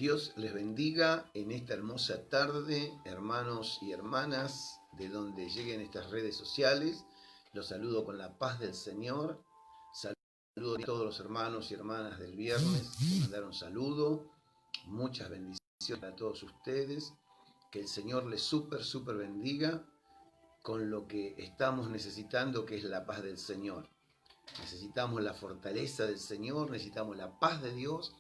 Dios les bendiga en esta hermosa tarde, hermanos y hermanas, de donde lleguen estas redes sociales. Los saludo con la paz del Señor. Saludo a todos los hermanos y hermanas del viernes que mandaron saludo. Muchas bendiciones a todos ustedes. Que el Señor les súper bendiga con lo que estamos necesitando, que es la paz del Señor. Necesitamos la fortaleza del Señor, necesitamos la paz de Dios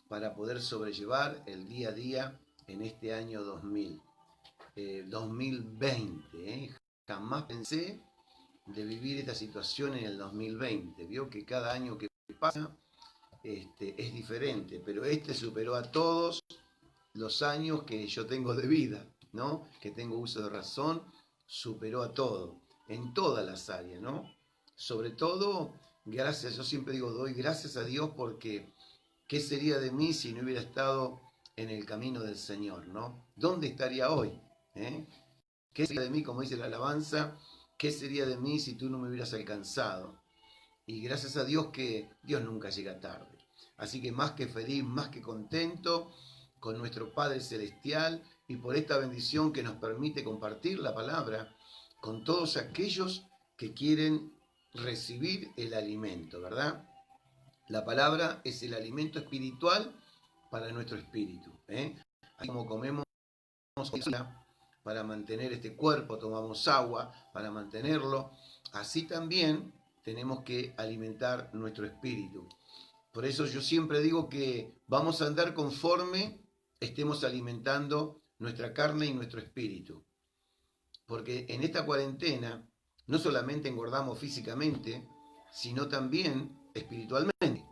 para poder sobrellevar el día a día en este año 2020. Jamás pensé de vivir esta situación en el 2020. Vio que cada año que pasa es diferente, pero este superó a todos los años que yo tengo de vida, ¿no? Que tengo uso de razón, superó a todo, en todas las áreas, ¿no? Sobre todo, gracias, yo siempre digo, doy gracias a Dios porque ¿qué sería de mí si no hubiera estado en el camino del Señor, ¿no? ¿Dónde estaría hoy? ¿Qué sería de mí, como dice la alabanza? ¿Qué sería de mí si tú no me hubieras alcanzado? Y gracias a Dios que Dios nunca llega tarde. Así que más que feliz, más que contento con nuestro Padre Celestial y por esta bendición que nos permite compartir la palabra con todos aquellos que quieren recibir el alimento, ¿verdad? La palabra es el alimento espiritual para nuestro espíritu. Así como comemos para mantener este cuerpo, tomamos agua para mantenerlo, así también tenemos que alimentar nuestro espíritu. Por eso yo siempre digo que vamos a andar conforme estemos alimentando nuestra carne y nuestro espíritu. Porque en esta cuarentena no solamente engordamos físicamente, sino también espiritualmente,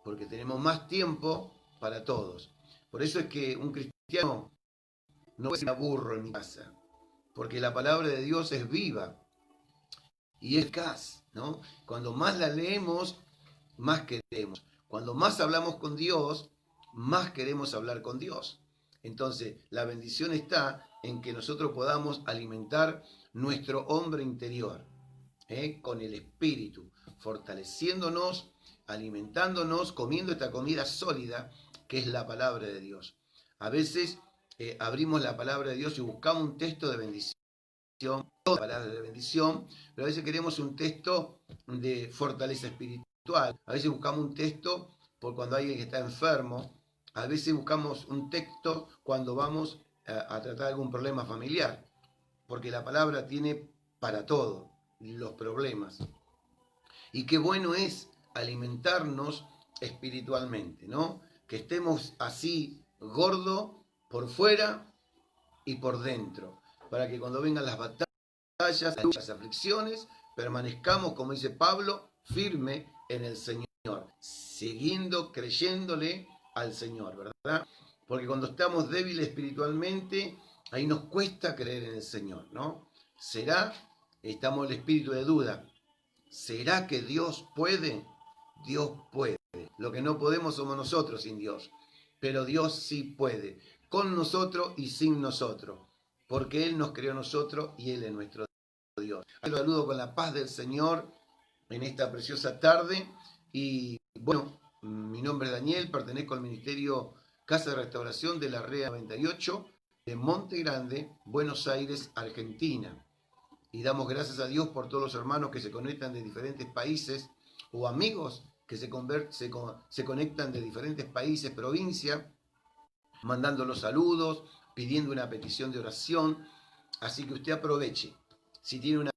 porque tenemos más tiempo para todos. Por eso es que un cristiano no puede ser aburro en mi casa, porque la palabra de Dios es viva y es eficaz, ¿no? Cuando más la leemos, más queremos. Cuando más hablamos con Dios, más queremos hablar con Dios. Entonces, la bendición está en que nosotros podamos alimentar nuestro hombre interior, con el espíritu, fortaleciéndonos, alimentándonos, comiendo esta comida sólida que es la palabra de Dios. A veces abrimos la palabra de Dios y buscamos un texto de bendición, toda palabra de bendición, pero a veces queremos un texto de fortaleza espiritual, a veces buscamos un texto por cuando alguien está enfermo, a veces buscamos un texto cuando vamos a tratar algún problema familiar, porque la palabra tiene para todo los problemas. Y qué bueno es alimentarnos espiritualmente, ¿no? Que estemos así gordo por fuera y por dentro, para que cuando vengan las batallas, las aflicciones, permanezcamos, como dice Pablo, firme en el Señor, siguiendo, creyéndole al Señor, ¿verdad? Porque cuando estamos débiles espiritualmente, ahí nos cuesta creer en el Señor, ¿no? ¿Será? Estamos en el espíritu de duda. ¿Será que Dios puede? Dios puede. Lo que no podemos somos nosotros sin Dios. Pero Dios sí puede. Con nosotros y sin nosotros. Porque Él nos creó a nosotros y Él es nuestro Dios. Los saludo con la paz del Señor en esta preciosa tarde. Y bueno, mi nombre es Daniel, pertenezco al Ministerio Casa de Restauración de la REA 98 de Monte Grande, Buenos Aires, Argentina. Y damos gracias a Dios por todos los hermanos que se conectan de diferentes países o amigos que se conectan de diferentes países, provincias, mandando los saludos, pidiendo una petición de oración. Así que usted aproveche. Si tiene una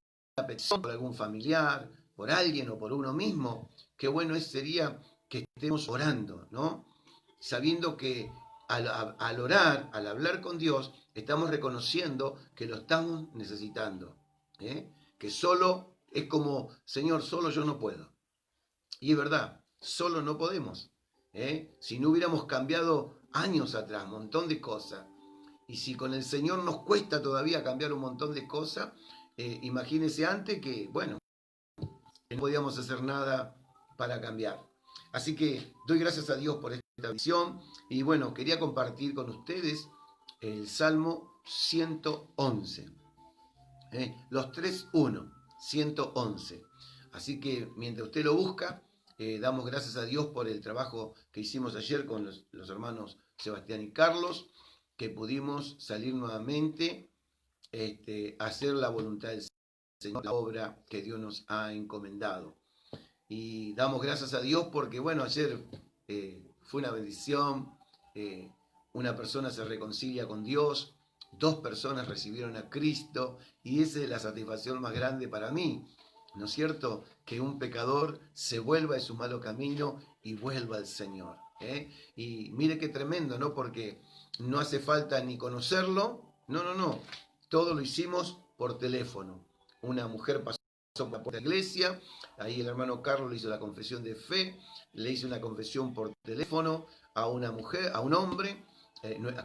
petición por algún familiar, por alguien o por uno mismo, qué bueno sería que estemos orando, ¿no? Sabiendo que al orar, al hablar con Dios, estamos reconociendo que lo estamos necesitando. Que solo es como, Señor, solo yo no puedo. Y es verdad, solo no podemos. Si no hubiéramos cambiado años atrás un montón de cosas, y si con el Señor nos cuesta todavía cambiar un montón de cosas, imagínense antes que, bueno, no podíamos hacer nada para cambiar. Así que doy gracias a Dios por esta visión y bueno, quería compartir con ustedes el Salmo 111. Los 3.1, 111. Así que mientras usted lo busca, Damos gracias a Dios por el trabajo que hicimos ayer con los hermanos Sebastián y Carlos, que pudimos salir nuevamente a hacer la voluntad del Señor, la obra que Dios nos ha encomendado. Y damos gracias a Dios porque, bueno, ayer fue una bendición, una persona se reconcilia con Dios, 2 personas recibieron a Cristo y esa es la satisfacción más grande para mí, ¿no es cierto? Que un pecador se vuelva de su malo camino y vuelva al Señor. Y mire qué tremendo, ¿no? Porque no hace falta ni conocerlo, no, todo lo hicimos por teléfono. Una mujer pasó por la iglesia, ahí el hermano Carlos le hizo la confesión de fe, le hizo una confesión por teléfono a una mujer, a un hombre,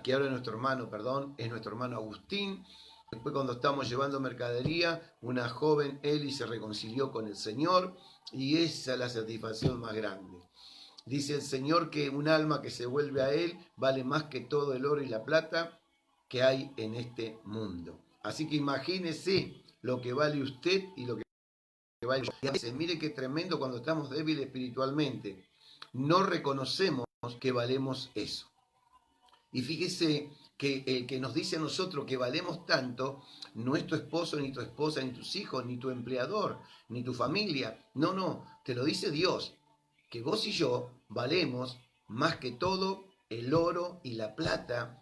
que ahora es nuestro hermano, perdón, es nuestro hermano Agustín. Después cuando estamos llevando mercadería, una joven Eli se reconcilió con el Señor y esa es la satisfacción más grande. Dice el Señor que un alma que se vuelve a Él vale más que todo el oro y la plata que hay en este mundo. Así que imagínese lo que vale usted y lo que vale yo. Y a veces, mire qué tremendo cuando estamos débiles espiritualmente. No reconocemos que valemos eso. Y fíjese que el que nos dice a nosotros que valemos tanto no es tu esposo, ni tu esposa, ni tus hijos, ni tu empleador, ni tu familia. No, te lo dice Dios, que vos y yo valemos más que todo el oro y la plata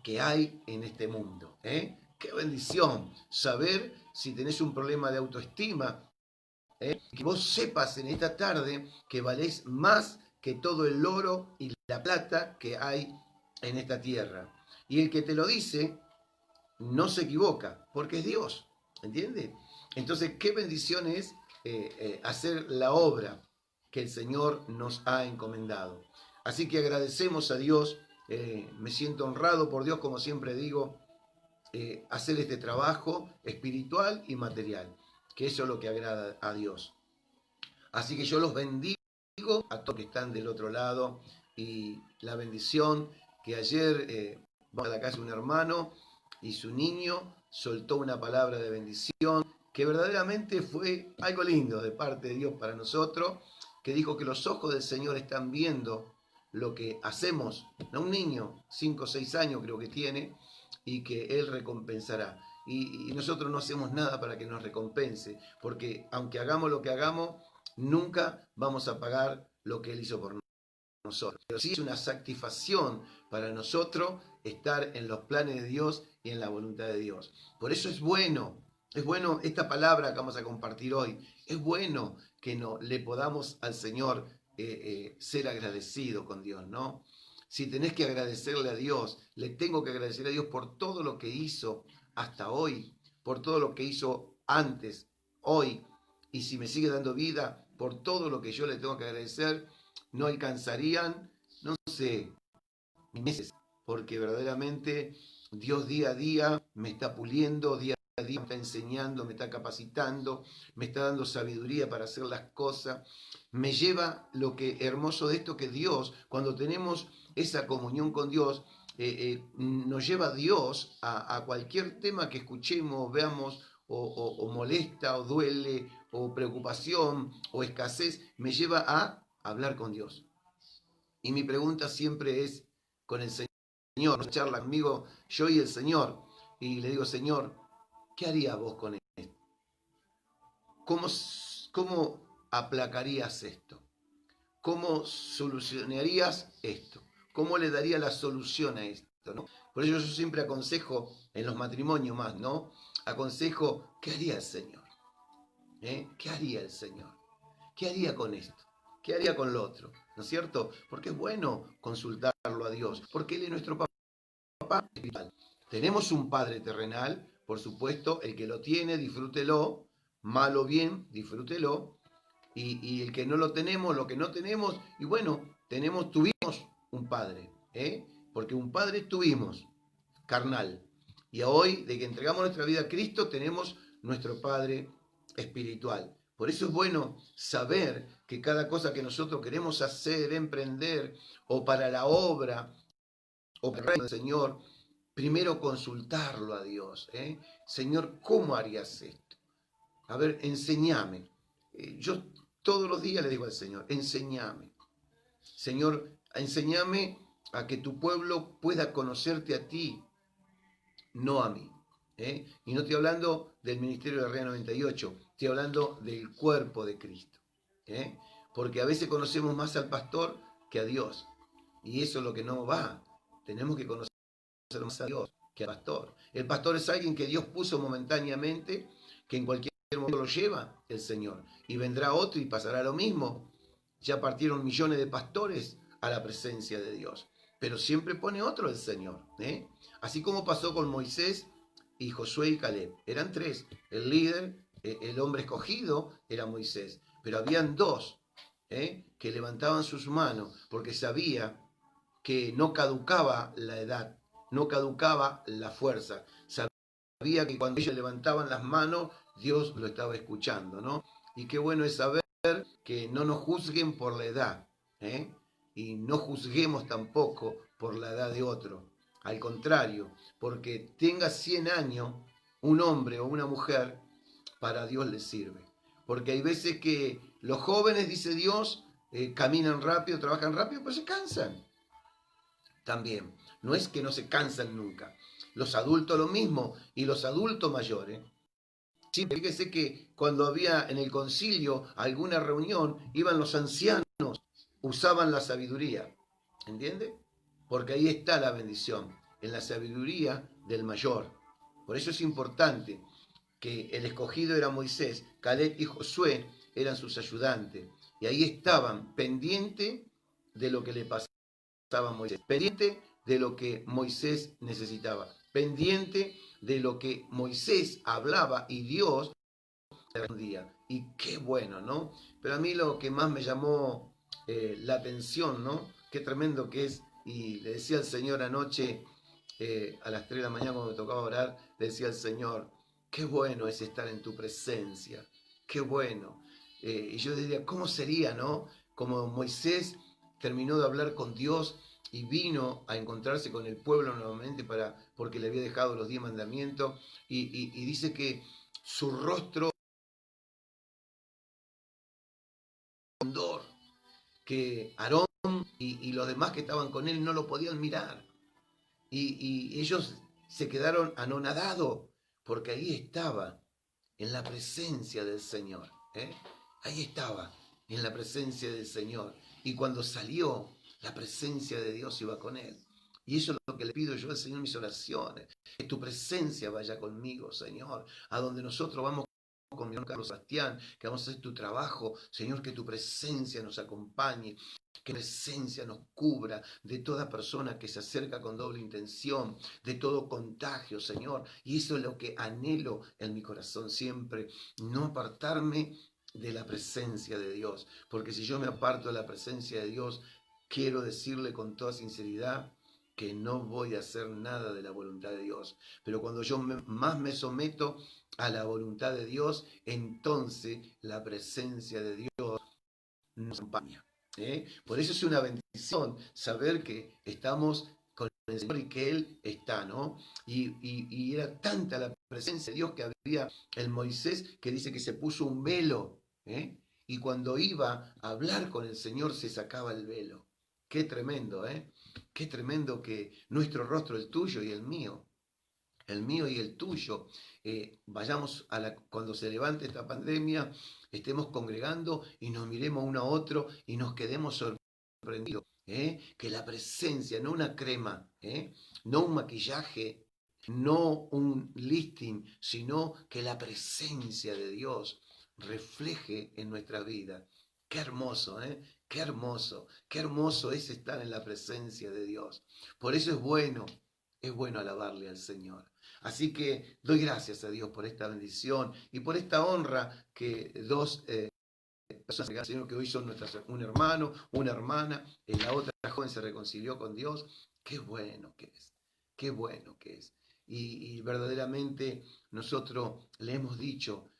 que hay en este mundo. Qué bendición saber si tenés un problema de autoestima, que vos sepas en esta tarde que valés más que todo el oro y la plata que hay en esta tierra. Y el que te lo dice no se equivoca, porque es Dios, ¿entiendes? Entonces, qué bendición es hacer la obra que el Señor nos ha encomendado. Así que agradecemos a Dios, me siento honrado por Dios, como siempre digo, hacer este trabajo espiritual y material, que eso es lo que agrada a Dios. Así que yo los bendigo a todos que están del otro lado y la bendición que ayer vamos a la casa de un hermano y su niño soltó una palabra de bendición que verdaderamente fue algo lindo de parte de Dios para nosotros, que dijo que los ojos del Señor están viendo lo que hacemos, a un niño, 5 o 6 años creo que tiene, y que Él recompensará. Y nosotros no hacemos nada para que nos recompense, porque aunque hagamos lo que hagamos, nunca vamos a pagar lo que Él hizo por nosotros. Pero sí es una satisfacción para nosotros estar en los planes de Dios y en la voluntad de Dios. Por eso es bueno esta palabra que vamos a compartir hoy, es bueno que le podamos al Señor ser agradecido con Dios, ¿no? Si tenés que agradecerle a Dios, le tengo que agradecer a Dios por todo lo que hizo hasta hoy, por todo lo que hizo antes, hoy, y si me sigue dando vida, por todo lo que yo le tengo que agradecer, no alcanzarían, no sé, meses, porque verdaderamente Dios día a día me está puliendo, día a día me está enseñando, me está capacitando, me está dando sabiduría para hacer las cosas. Me lleva lo que hermoso de esto, que Dios, cuando tenemos esa comunión con Dios, nos lleva a Dios a cualquier tema que escuchemos, veamos, o molesta, o duele, o preocupación, o escasez, me lleva a hablar con Dios. Y mi pregunta siempre es con el Señor, nos charla conmigo, yo y el Señor, y le digo, Señor, ¿qué harías vos con esto? ¿Cómo aplacarías esto? ¿Cómo solucionarías esto? ¿Cómo le daría la solución a esto? ¿No? Por eso yo siempre aconsejo, en los matrimonios más, ¿no? Aconsejo, ¿qué haría el Señor? ¿Qué haría el Señor? ¿Qué haría con esto? ¿Qué haría con lo otro? ¿No es cierto? Porque es bueno consultarlo a Dios, porque Él es nuestro papá espiritual. Tenemos un Padre terrenal, por supuesto, el que lo tiene, disfrútelo, mal o bien, disfrútelo, y el que no lo tenemos, lo que no tenemos, y bueno, tuvimos un Padre, porque un Padre tuvimos, carnal, y hoy, de que entregamos nuestra vida a Cristo, tenemos nuestro Padre espiritual. Por eso es bueno saber que cada cosa que nosotros queremos hacer, emprender, o para la obra, o para el reino del Señor, primero consultarlo a Dios. Señor, ¿cómo harías esto? A ver, enséñame. Yo Todos los días le digo al Señor, enséñame. Señor, enséñame a que tu pueblo pueda conocerte a ti, no a mí. Y no estoy hablando del ministerio de la Red 98, estoy hablando del cuerpo de Cristo. Porque a veces conocemos más al pastor que a Dios. Y eso es lo que no va. Tenemos que conocer más a Dios que al pastor. El pastor es alguien que Dios puso momentáneamente, que en cualquier momento lo lleva el Señor. Y vendrá otro y pasará lo mismo. Ya partieron millones de pastores a la presencia de Dios. Pero siempre pone otro el Señor. Así como pasó con Moisés y Josué y Caleb. Eran tres. El líder, el hombre escogido, era Moisés. Pero habían dos que levantaban sus manos porque sabía que no caducaba la edad, no caducaba la fuerza. Sabía que cuando ellos levantaban las manos, Dios lo estaba escuchando, ¿no? Y qué bueno es saber que no nos juzguen por la edad, y no juzguemos tampoco por la edad de otro. Al contrario, porque tenga 100 años, un hombre o una mujer, para Dios le sirve. Porque hay veces que los jóvenes, dice Dios, caminan rápido, trabajan rápido, pero se cansan también. No es que no se cansan nunca. Los adultos lo mismo, y los adultos mayores. Sí, fíjese que cuando había en el concilio alguna reunión, iban los ancianos, usaban la sabiduría. ¿Entiende? Porque ahí está la bendición, en la sabiduría del mayor. Por eso es importante que el escogido era Moisés, Caleb y Josué eran sus ayudantes. Y ahí estaban, pendiente de lo que le pasaba a Moisés, pendiente de lo que Moisés necesitaba, pendiente de lo que Moisés hablaba y Dios respondía. Y qué bueno, ¿no? Pero a mí lo que más me llamó la atención, ¿no? Qué tremendo que es. Y le decía al Señor anoche, a las 3 de la mañana cuando me tocaba orar, le decía al Señor, qué bueno es estar en tu presencia, qué bueno. Y yo diría, ¿cómo sería, no? Como Moisés terminó de hablar con Dios y vino a encontrarse con el pueblo nuevamente porque le había dejado los 10 mandamientos, y dice que su rostro, que Aarón y los demás que estaban con él no lo podían mirar. Y ellos se quedaron anonadados, porque ahí estaba, en la presencia del Señor. Ahí estaba, en la presencia del Señor. Y cuando salió, la presencia de Dios iba con él. Y eso es lo que le pido yo al Señor en mis oraciones. Que tu presencia vaya conmigo, Señor. A donde nosotros vamos con mi hermano Carlos Sebastián, que vamos a hacer tu trabajo. Señor, que tu presencia nos acompañe. Que presencia nos cubra de toda persona que se acerca con doble intención, de todo contagio, Señor. Y eso es lo que anhelo en mi corazón siempre, no apartarme de la presencia de Dios. Porque si yo me aparto de la presencia de Dios, quiero decirle con toda sinceridad que no voy a hacer nada de la voluntad de Dios. Pero cuando yo más me someto a la voluntad de Dios, entonces la presencia de Dios nos acompaña. Por eso es una bendición saber que estamos con el Señor y que Él está, ¿no? Y era tanta la presencia de Dios que había en Moisés, que dice que se puso un velo, y cuando iba a hablar con el Señor se sacaba el velo. Qué tremendo, qué tremendo que nuestro rostro, el tuyo y el mío y el tuyo, vayamos cuando se levante esta pandemia, estemos congregando y nos miremos uno a otro y nos quedemos sorprendidos. Que la presencia, no una crema, no un maquillaje, no un listing, sino que la presencia de Dios refleje en nuestra vida. Qué hermoso, qué hermoso es estar en la presencia de Dios. Por eso es bueno alabarle al Señor. Así que doy gracias a Dios por esta bendición y por esta honra que dos personas al Señor, que hoy son un hermano, una hermana, la otra joven se reconcilió con Dios. Qué bueno que es, qué bueno que es. Y verdaderamente nosotros le hemos dicho,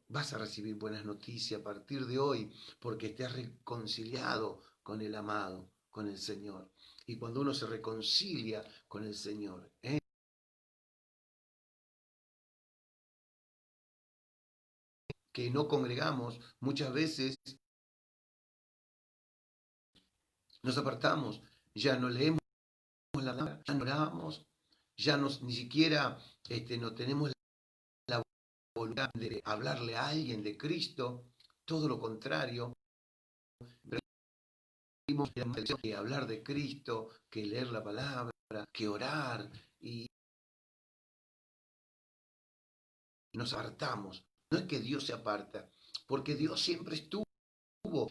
vas a recibir buenas noticias a partir de hoy, porque te has reconciliado con el amado, con el Señor. Y cuando uno se reconcilia con el Señor, que no congregamos, muchas veces nos apartamos, ya no leemos la palabra, ya no oramos, ya ni siquiera no tenemos la voluntad de hablarle a alguien de Cristo, todo lo contrario. Preferimos que hablar de Cristo, que leer la palabra, que orar, y nos apartamos. No es que Dios se aparta, porque Dios siempre estuvo,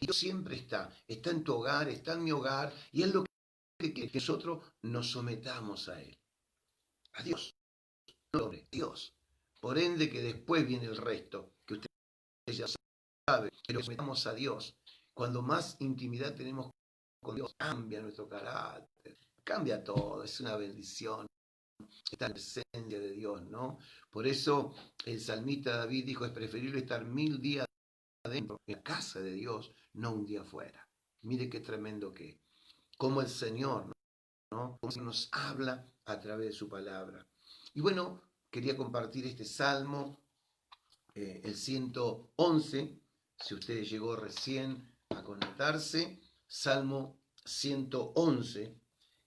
Dios siempre está en tu hogar, está en mi hogar, y es lo que quiere que nosotros nos sometamos a Él, a Dios, no a Dios. Por ende que después viene el resto, que usted ya sabe, que nos sometamos a Dios. Cuando más intimidad tenemos con Dios, cambia nuestro carácter, cambia todo, es una bendición. Está en la presencia de Dios, ¿no? Por eso el salmista David dijo, es preferible estar 1000 días adentro en la casa de Dios, no un día fuera. Mire qué tremendo que es. Como el Señor, ¿no? Como nos habla a través de su palabra. Y bueno, quería compartir este salmo, el 111, si usted llegó recién a conectarse, Salmo 111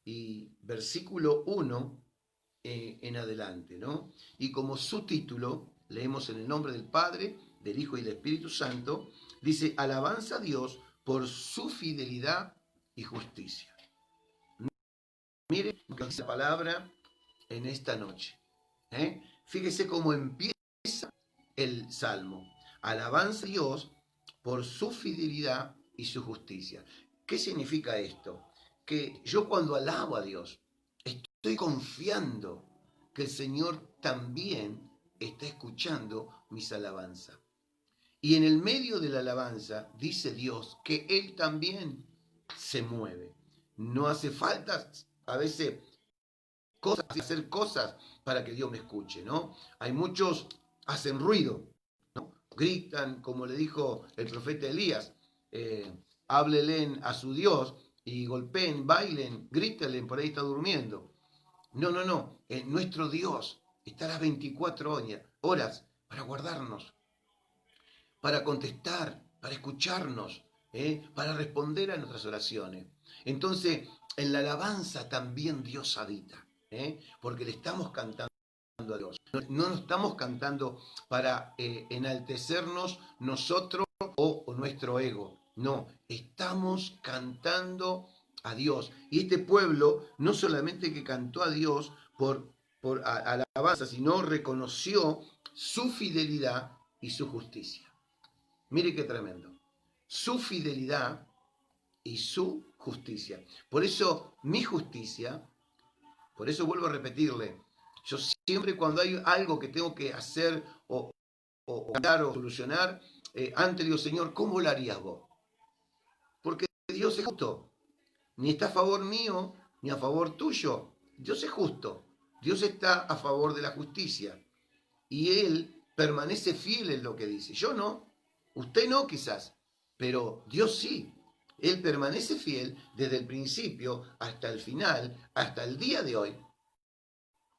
y versículo 1 en adelante, ¿no? Y como subtítulo, leemos en el nombre del Padre, del Hijo y del Espíritu Santo, dice, alabanza a Dios por su fidelidad y justicia. Mire la palabra en esta noche. Fíjese cómo empieza el Salmo. Alabanza a Dios por su fidelidad y su justicia. ¿Qué significa esto? Que yo cuando alabo a Dios, estoy confiando que el Señor también está escuchando mis alabanzas. Y en el medio de la alabanza dice Dios que Él también se mueve. No hace falta a veces hacer cosas para que Dios me escuche, ¿no? Hay muchos hacen ruido, ¿no? Gritan, como le dijo el profeta Elías, háblelen a su Dios y golpeen, bailen, grítenle, por ahí está durmiendo. No, no, no. Nuestro Dios está a las 24 horas para guardarnos, para contestar, para escucharnos, para responder a nuestras oraciones. Entonces, en la alabanza también Dios habita, porque le estamos cantando a Dios. No nos estamos cantando para enaltecernos nosotros o nuestro ego. No, estamos cantando a Dios. Y este pueblo no solamente que cantó a Dios por alabanza, sino reconoció su fidelidad y su justicia. Mire qué tremendo. Su fidelidad y su justicia. Por eso mi justicia, por eso vuelvo a repetirle, yo siempre cuando hay algo que tengo que hacer o dar o solucionar, antes digo, Señor, ¿cómo lo harías vos? Porque Dios es justo. Ni está a favor mío, ni a favor tuyo. Dios es justo. Dios está a favor de la justicia. Y Él permanece fiel en lo que dice. Yo no. Usted no quizás. Pero Dios sí. Él permanece fiel desde el principio hasta el final, hasta el día de hoy.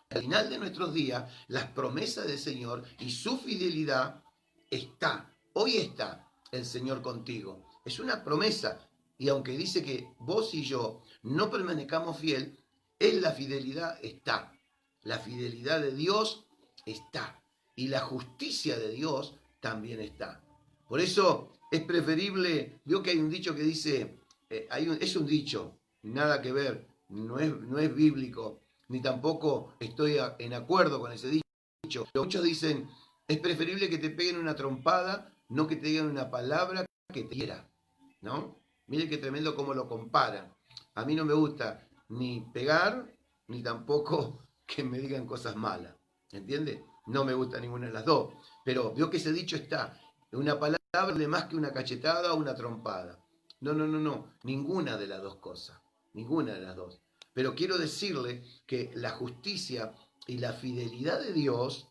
Al final de nuestros días, las promesas del Señor y su fidelidad está. Hoy está el Señor contigo. Es una promesa. Y aunque dice que vos y yo no permanezcamos fiel, en la fidelidad está. La fidelidad de Dios está. Y la justicia de Dios también está. Por eso es preferible, veo que hay un dicho que dice, es un dicho, nada que ver, no es bíblico, ni tampoco estoy en acuerdo con ese dicho. Pero muchos dicen, es preferible que te peguen una trompada, no que te digan una palabra que te hiera, ¿no? Mire qué tremendo cómo lo comparan. A mí no me gusta ni pegar, ni tampoco que me digan cosas malas, ¿entiende? No me gusta ninguna de las dos. Pero veo que ese dicho está, una palabra de más que una cachetada o una trompada. No, no, no, no, ninguna de las dos cosas, ninguna de las dos. Pero quiero decirle que la justicia y la fidelidad de Dios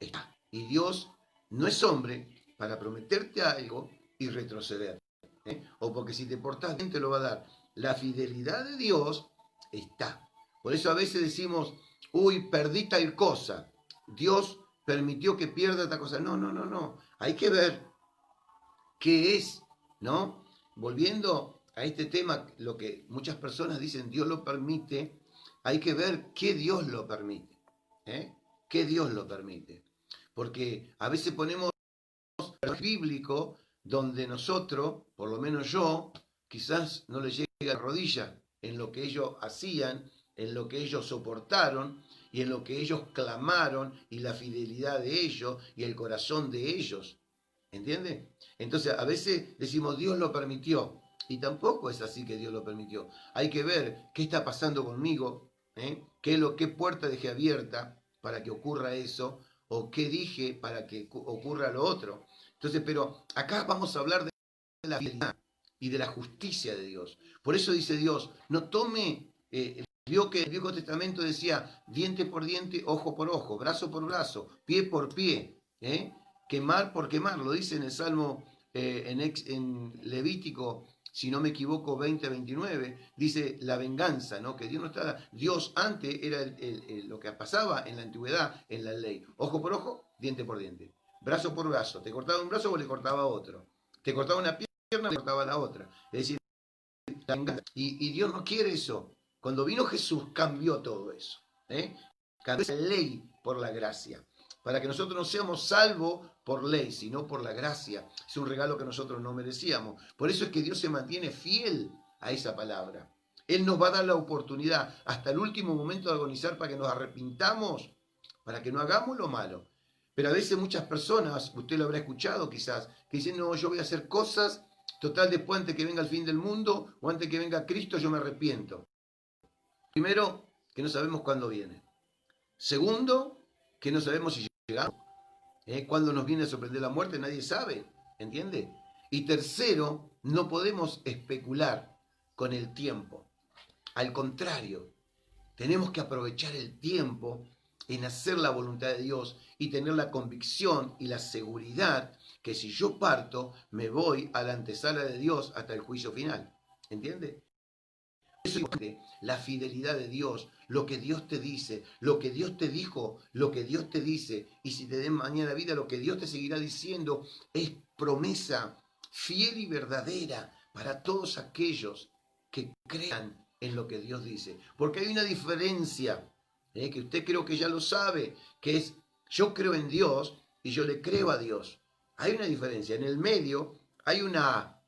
está. Y Dios no es hombre para prometerte algo y retroceder. O porque si te portás bien te lo va a dar. La fidelidad de Dios está. Por eso a veces decimos, uy, perdí tal cosa. Dios permitió que pierda esta cosa. No, no, no, no. hay que ver qué es, ¿no? Volviendo a este tema, lo que muchas personas dicen, Dios lo permite, hay que ver qué Dios lo permite, ¿eh? ¿Qué Dios lo permite? Porque a veces ponemos bíblico donde nosotros, por lo menos yo, quizás no le llegue a la rodilla en lo que ellos hacían, en lo que ellos soportaron y en lo que ellos clamaron y la fidelidad de ellos y el corazón de ellos. ¿Entiende? Entonces a veces decimos Dios lo permitió y tampoco es así que Dios lo permitió. Hay que ver qué está pasando conmigo, ¿eh? ¿Qué puerta dejé abierta para que ocurra eso? ¿O qué dije para que ocurra lo otro? Entonces, pero acá vamos a hablar de la fidelidad y de la justicia de Dios. Por eso dice Dios, no tome, vio que el Viejo Testamento decía diente por diente, ojo por ojo, brazo por brazo, pie por pie, quemar por quemar, lo dice en el Salmo, en Levítico, si no me equivoco, 20-29, dice la venganza, ¿no? Que Dios no está, Dios antes era lo que pasaba en la antigüedad, en la ley, ojo por ojo, diente por diente, brazo por brazo, te cortaba un brazo o le cortaba otro, te cortaba una pierna o le cortaba la otra, es decir, y Dios no quiere eso. Cuando vino Jesús cambió todo eso, cambió la ley por la gracia, para que nosotros no seamos salvos por ley, sino por la gracia. Es un regalo que nosotros no merecíamos. Por eso es que Dios se mantiene fiel a esa palabra. Él nos va a dar la oportunidad hasta el último momento de agonizar para que nos arrepintamos, para que no hagamos lo malo. Pero a veces muchas personas, usted lo habrá escuchado quizás, que dicen, no, yo voy a hacer cosas, total, después antes que venga el fin del mundo o antes que venga Cristo yo me arrepiento. Primero, que no sabemos cuándo viene. Segundo, que no sabemos si llegamos. Cuando nos viene a sorprender la muerte, nadie sabe, ¿entiende? Y tercero, no podemos especular con el tiempo. Al contrario, tenemos que aprovechar el tiempo en hacer la voluntad de Dios y tener la convicción y la seguridad que si yo parto, me voy a la antesala de Dios hasta el juicio final. ¿Entiende? Eso es la fidelidad de Dios, lo que Dios te dice, lo que Dios te dijo, lo que Dios te dice, y si te den mañana vida, lo que Dios te seguirá diciendo es promesa fiel y verdadera para todos aquellos que crean en lo que Dios dice. Porque hay una diferencia, que usted creo que ya lo sabe, que es yo creo en Dios y yo le creo a Dios. Hay una diferencia. En el medio hay una A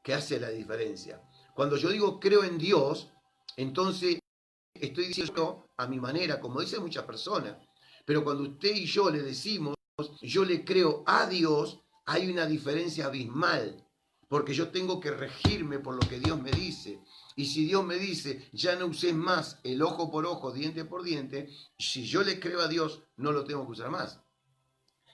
que hace la diferencia. Cuando yo digo creo en Dios, entonces estoy diciendo a mi manera, como dicen muchas personas. Pero cuando usted y yo le decimos yo le creo a Dios, hay una diferencia abismal. Porque yo tengo que regirme por lo que Dios me dice. Y si Dios me dice, ya no uses más el ojo por ojo, diente por diente, si yo le creo a Dios, no lo tengo que usar más.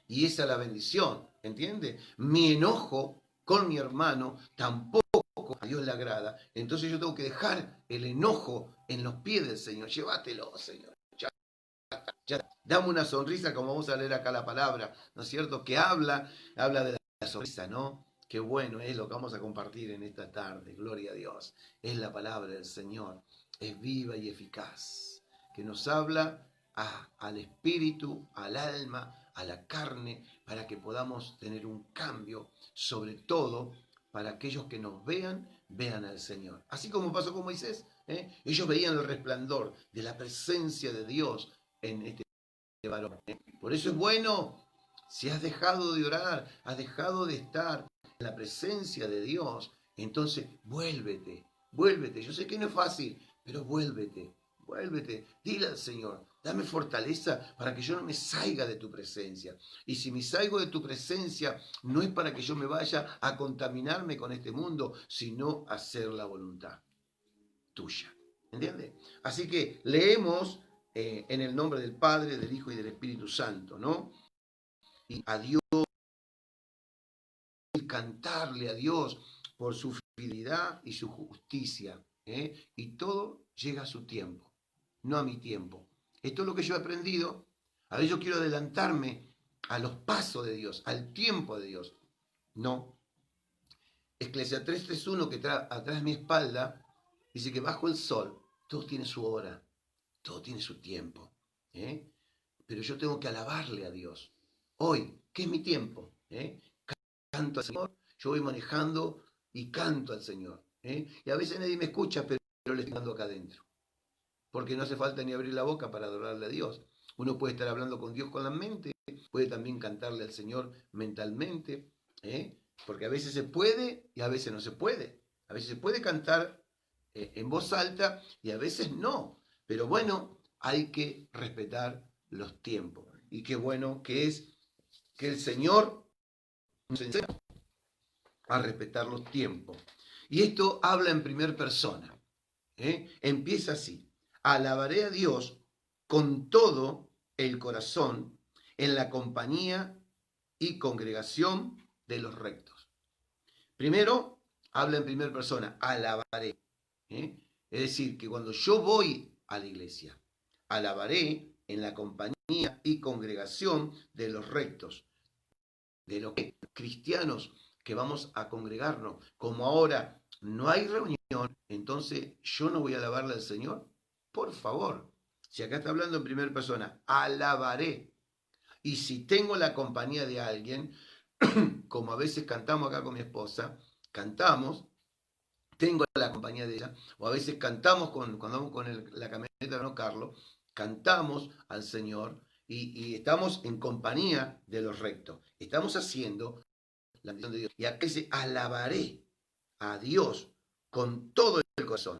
Y esa es la bendición, ¿entiende? Mi enojo con mi hermano tampoco a Dios le agrada. Entonces yo tengo que dejar el enojo en los pies del Señor. Llévatelo, Señor. Ya, dame una sonrisa, como vamos a leer acá la palabra, ¿no es cierto? Que habla de la sonrisa, ¿no? Qué bueno es lo que vamos a compartir en esta tarde, gloria a Dios. Es la palabra del Señor, es viva y eficaz, que nos habla al espíritu, al alma, a la carne, para que podamos tener un cambio, sobre todo para aquellos que nos vean, vean al Señor. Así como pasó con Moisés, ellos veían el resplandor de la presencia de Dios en este varón. Por eso es bueno, si has dejado de orar, has dejado de estar en la presencia de Dios, entonces vuélvete, vuélvete. Yo sé que no es fácil, pero vuélvete, vuélvete. Dile al Señor, dame fortaleza para que yo no me salga de tu presencia. Y si me salgo de tu presencia, no es para que yo me vaya a contaminarme con este mundo, sino a hacer la voluntad tuya. ¿Entiendes? Así que leemos en el nombre del Padre, del Hijo y del Espíritu Santo, ¿no? Y a Dios, cantarle a Dios por su fidelidad y su justicia, y todo llega a su tiempo, no a mi tiempo. Esto es lo que yo he aprendido. A veces yo quiero adelantarme a los pasos de Dios, al tiempo de Dios. No. Eclesiastés 3:1, que atrás de mi espalda, dice que bajo el sol todo tiene su hora, todo tiene su tiempo. Pero yo tengo que alabarle a Dios. Hoy, ¿qué es mi tiempo? ¿eh? Canto al Señor, yo voy manejando y canto al Señor. Y a veces nadie me escucha, pero le estoy dando acá adentro. Porque no hace falta ni abrir la boca para adorarle a Dios. Uno puede estar hablando con Dios con la mente, puede también cantarle al Señor mentalmente, porque a veces se puede y a veces no se puede. A veces se puede cantar en voz alta y a veces no. Pero bueno, hay que respetar los tiempos. Y qué bueno que es que el Señor nos enseña a respetar los tiempos. Y esto habla en primera persona. Empieza así: alabaré a Dios con todo el corazón en la compañía y congregación de los rectos. Primero, habla en primera persona, alabaré. Es decir, que cuando yo voy a la iglesia, alabaré en la compañía y congregación de los rectos, de los cristianos que vamos a congregarnos. Como ahora no hay reunión, entonces yo no voy a alabarle al Señor. Por favor, si acá está hablando en primera persona, alabaré. Y si tengo la compañía de alguien, como a veces cantamos acá con mi esposa, cantamos, tengo la compañía de ella, o a veces cantamos cuando vamos con la camioneta de no Carlos, cantamos al Señor y estamos en compañía de los rectos. Estamos haciendo la bendición de Dios. Y acá dice, alabaré a Dios con todo el corazón.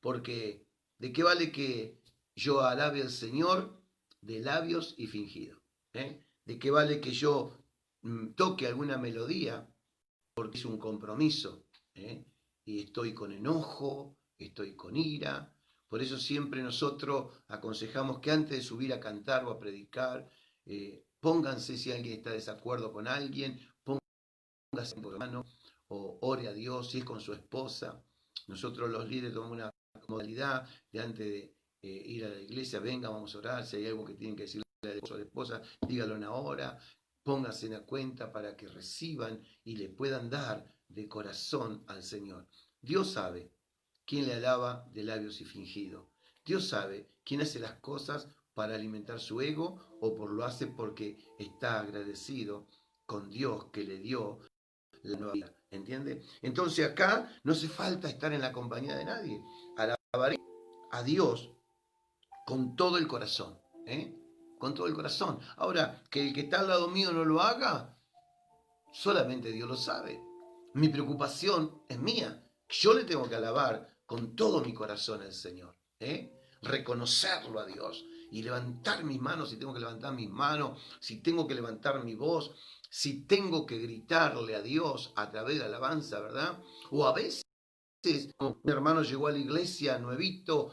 Porque ¿de qué vale que yo alabe al Señor de labios y fingido? ¿De qué vale que yo toque alguna melodía porque es un compromiso? Y estoy con enojo, estoy con ira. Por eso siempre nosotros aconsejamos que antes de subir a cantar o a predicar, pónganse, si alguien está de desacuerdo con alguien, póngase por mano o ore a Dios, si es con su esposa. Nosotros los líderes tomamos una modalidad de antes de ir a la iglesia, venga, vamos a orar, si hay algo que tienen que decirle a la esposa, dígalo en ahora, pónganse en la cuenta para que reciban y le puedan dar de corazón al Señor. Dios sabe quién le alaba de labios y fingido. Dios sabe quién hace las cosas para alimentar su ego o lo hace porque está agradecido con Dios que le dio la nueva vida. ¿Entiende? Entonces acá no hace falta estar en la compañía de nadie. Alabaré a Dios con todo el corazón. Con todo el corazón. Ahora, que el que está al lado mío no lo haga, solamente Dios lo sabe. Mi preocupación es mía. Yo le tengo que alabar con todo mi corazón al Señor. Reconocerlo a Dios y levantar mis manos si tengo que levantar mis manos, si tengo que levantar mi voz, si tengo que gritarle a Dios a través de la alabanza, ¿verdad? O a veces un hermano llegó a la iglesia nuevito,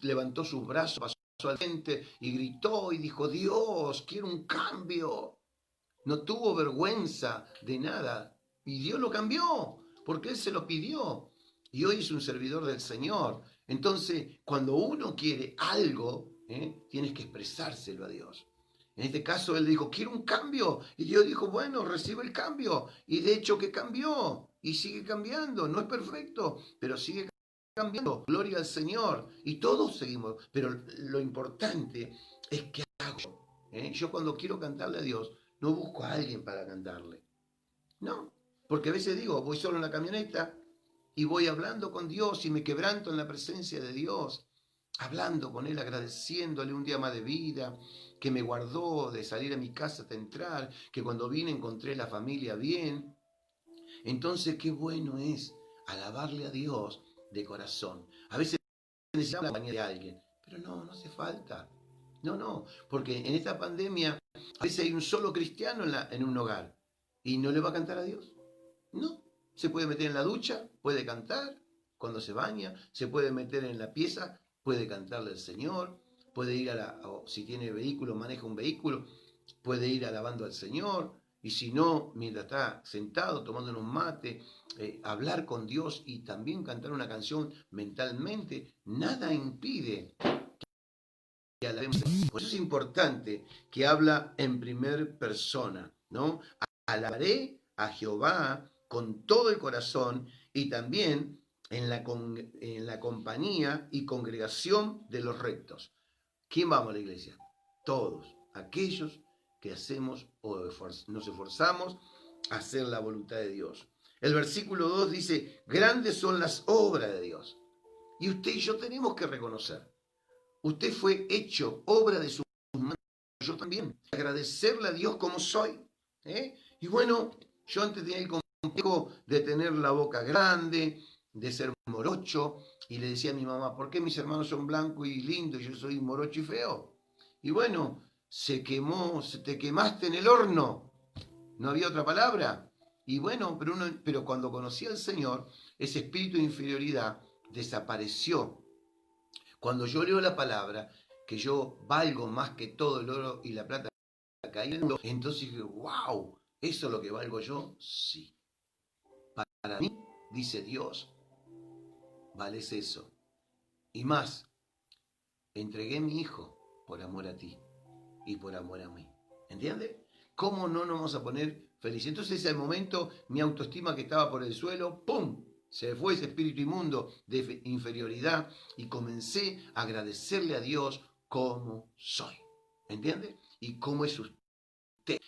levantó sus brazos, pasó al frente y gritó y dijo, Dios, quiero un cambio. No tuvo vergüenza de nada. Y Dios lo cambió, porque Él se lo pidió. Y hoy es un servidor del Señor. Entonces, cuando uno quiere algo, tienes que expresárselo a Dios. En este caso, Él dijo, quiero un cambio. Y Dios dijo, bueno, recibe el cambio. Y de hecho que cambió. Y sigue cambiando. No es perfecto, pero sigue cambiando. Gloria al Señor. Y todos seguimos. Pero lo importante es que hago. Yo cuando quiero cantarle a Dios, no busco a alguien para cantarle. No, porque a veces digo, voy solo en la camioneta y voy hablando con Dios y me quebranto en la presencia de Dios, hablando con Él, agradeciéndole un día más de vida, que me guardó de salir a mi casa hasta entrar, que cuando vine encontré la familia bien. Entonces, qué bueno es alabarle a Dios de corazón. A veces necesitamos la compañía de alguien, pero no hace falta. No, porque en esta pandemia a veces hay un solo cristiano en un hogar y no le va a cantar a Dios. No, se puede meter en la ducha, puede cantar cuando se baña, se puede meter en la pieza, puede cantarle al Señor, puede ir o si tiene vehículo, maneja un vehículo, puede ir alabando al Señor, y si no, mientras está sentado tomando un mate, hablar con Dios y también cantar una canción mentalmente, nada impide. Por eso es importante que habla en primer persona, ¿no? Alabaré a Jehová con todo el corazón y también en la compañía y congregación de los rectos. ¿Quién vamos a la iglesia? Todos aquellos que hacemos o nos esforzamos a hacer la voluntad de Dios. El versículo 2 dice, grandes son las obras de Dios. Y usted y yo tenemos que reconocer, usted fue hecho obra de sus manos, yo también. Agradecerle a Dios como soy. Y bueno, yo antes tenía el complejo de tener la boca grande, de ser morocho, y le decía a mi mamá, ¿por qué mis hermanos son blancos y lindos y yo soy morocho y feo? Y bueno, se quemó, te quemaste en el horno, no había otra palabra. Y bueno, pero cuando conocí al Señor, ese espíritu de inferioridad desapareció. Cuando yo leo la palabra, que yo valgo más que todo el oro y la plata caído, entonces dije, wow, ¿eso es lo que valgo yo? Sí. Para mí, dice Dios, vales eso. Y más, entregué mi hijo por amor a ti y por amor a mí. ¿Entiendes? ¿Cómo no nos vamos a poner felices? Entonces, ese momento, mi autoestima que estaba por el suelo, ¡pum!, se fue ese espíritu inmundo de inferioridad y comencé a agradecerle a Dios como soy. ¿Entiendes? Y cómo es usted.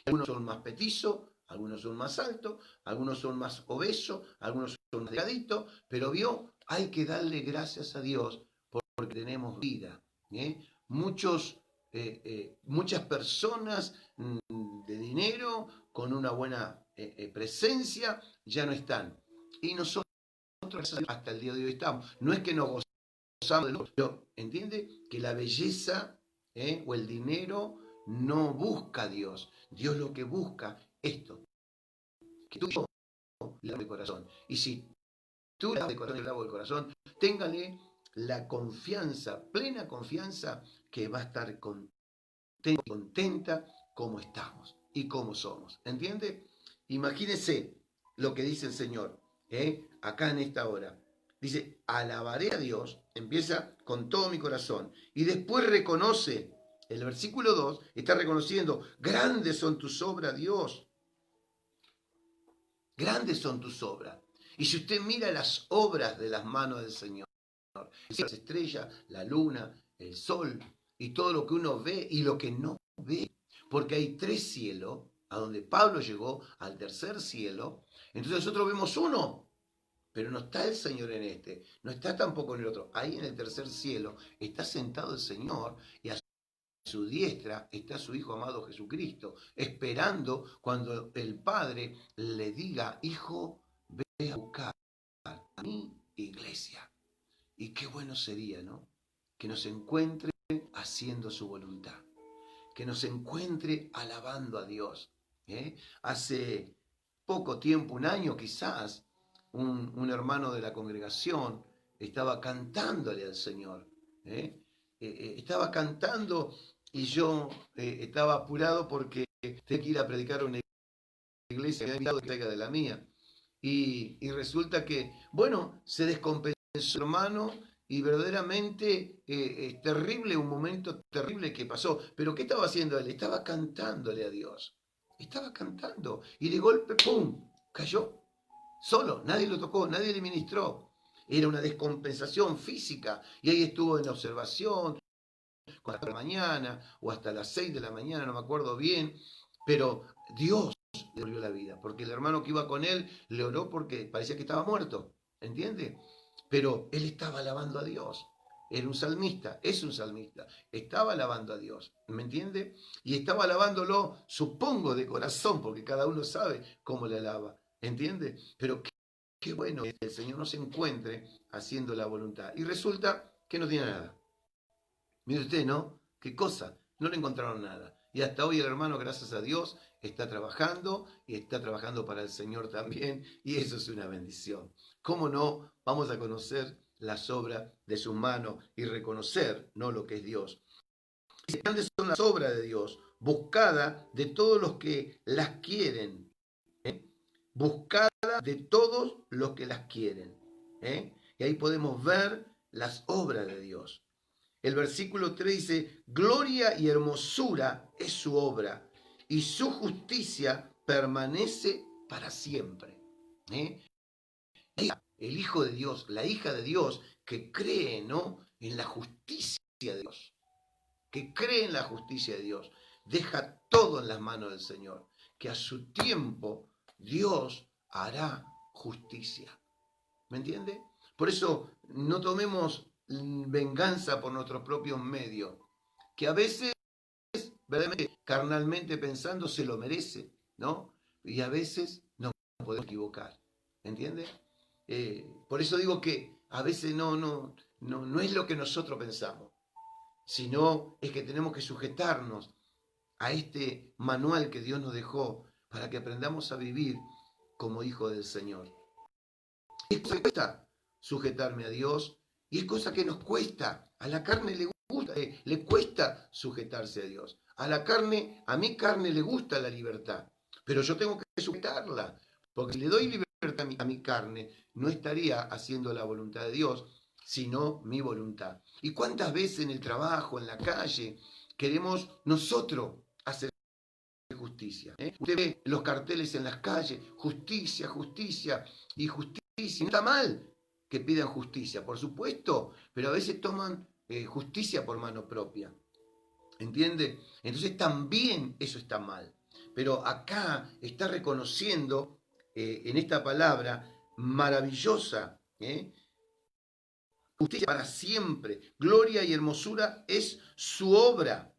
Algunos son más petizos, algunos son más altos, algunos son más obesos, algunos son más delgaditos, pero vio, hay que darle gracias a Dios porque tenemos vida. Muchas personas de dinero, con una buena presencia, ya no están. Y nosotros hasta el día de hoy estamos. No es que nos gozamos de lo, pero entiende que la belleza o el dinero no busca a Dios. Dios lo que busca es esto, que tú y yo le damos de corazón. Y si tú le das de corazón, le damos de corazón, téngale la confianza, plena confianza, que va a estar contenta como estamos y como somos. ¿Entiende? Imagínese lo que dice el Señor acá en esta hora. Dice, alabaré a Dios, empieza con todo mi corazón, y después reconoce, el versículo 2 está reconociendo, grandes son tus obras, Dios, grandes son tus obras. Y si usted mira las obras de las manos del Señor, las estrellas, la luna, el sol, y todo lo que uno ve y lo que no ve, porque hay 3 cielos, a donde Pablo llegó, al tercer cielo, entonces nosotros vemos uno, pero no está el Señor en este, no está tampoco en el otro. Ahí en el tercer cielo está sentado el Señor y a su diestra está su Hijo amado Jesucristo, esperando cuando el Padre le diga, hijo, ve a buscar a mi iglesia. Y qué bueno sería, ¿no? Que nos encuentre haciendo su voluntad, que nos encuentre alabando a Dios. Hace poco tiempo, un año quizás, un hermano de la congregación estaba cantándole al Señor. Estaba cantando y yo estaba apurado porque tenía que ir a predicar a una iglesia que había cerca de la mía. Y resulta que, bueno, se descompensó el hermano y verdaderamente es terrible, un momento terrible que pasó. Pero ¿qué estaba haciendo él? Estaba cantándole a Dios. Estaba cantando y de golpe, ¡pum!, cayó. Solo, nadie lo tocó, nadie le ministró. Era una descompensación física y ahí estuvo en observación hasta la mañana o hasta las 6 de la mañana, no me acuerdo bien, pero Dios le volvió la vida, porque el hermano que iba con él le oró porque parecía que estaba muerto, ¿entiende? Pero él estaba alabando a Dios. Era un salmista, es un salmista, estaba alabando a Dios, ¿me entiende? Y estaba alabándolo, supongo, de corazón, porque cada uno sabe cómo le alaba, ¿entiende? Pero qué bueno que el Señor nos encuentre haciendo la voluntad. Y resulta que no tiene nada. Mire usted, ¿no? ¿Qué cosa? No le encontraron nada. Y hasta hoy el hermano, gracias a Dios, está trabajando y está trabajando para el Señor también. Y eso es una bendición. ¿Cómo no vamos a conocer las obras de sus manos y reconocer, ¿no?, lo que es Dios? Y grandes son las obras de Dios, buscada de todos los que las quieren. Buscada de todos los que las quieren. Y ahí podemos ver las obras de Dios. El versículo 3 dice, gloria y hermosura es su obra, y su justicia permanece para siempre. El Hijo de Dios, la hija de Dios, que cree, ¿no?, en la justicia de Dios, que cree en la justicia de Dios. deja todo en las manos del Señor, que a su tiempo Dios hará justicia. ¿Me entiende? Por eso no tomemos venganza por nuestros propios medios, que a veces, verdaderamente, carnalmente pensando, se lo merece, ¿no? Y a veces nos podemos equivocar, ¿entiende? Por eso digo que a veces no es lo que nosotros pensamos, sino es que tenemos que sujetarnos a este manual que Dios nos dejó para que aprendamos a vivir como hijos del Señor. Y es cosa que cuesta sujetarme a Dios, y es cosa que nos cuesta. A la carne le gusta, le cuesta sujetarse a Dios. A mi carne le gusta la libertad, pero yo tengo que sujetarla, porque si le doy libertad a mi carne, no estaría haciendo la voluntad de Dios, sino mi voluntad. ¿Y cuántas veces en el trabajo, en la calle, queremos nosotros hacer justicia? Usted ve los carteles en las calles, justicia, justicia y justicia. No está mal que pidan justicia, por supuesto, pero a veces toman justicia por mano propia. ¿Entiende? Entonces también eso está mal. Pero acá está reconociendo en esta palabra maravillosa, justicia para siempre, gloria y hermosura es su obra,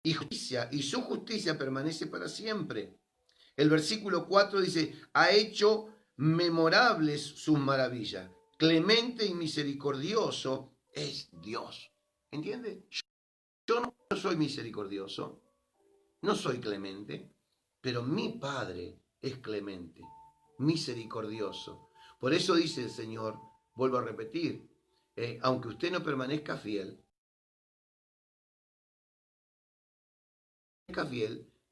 y justicia, y su justicia permanece para siempre. El versículo 4 dice, ha hecho memorables sus maravillas, clemente y misericordioso es Dios. ¿Entiende? Yo no soy misericordioso, no soy clemente, pero mi Padre es clemente, misericordioso. Por eso dice el Señor, vuelvo a repetir, aunque usted no permanezca fiel,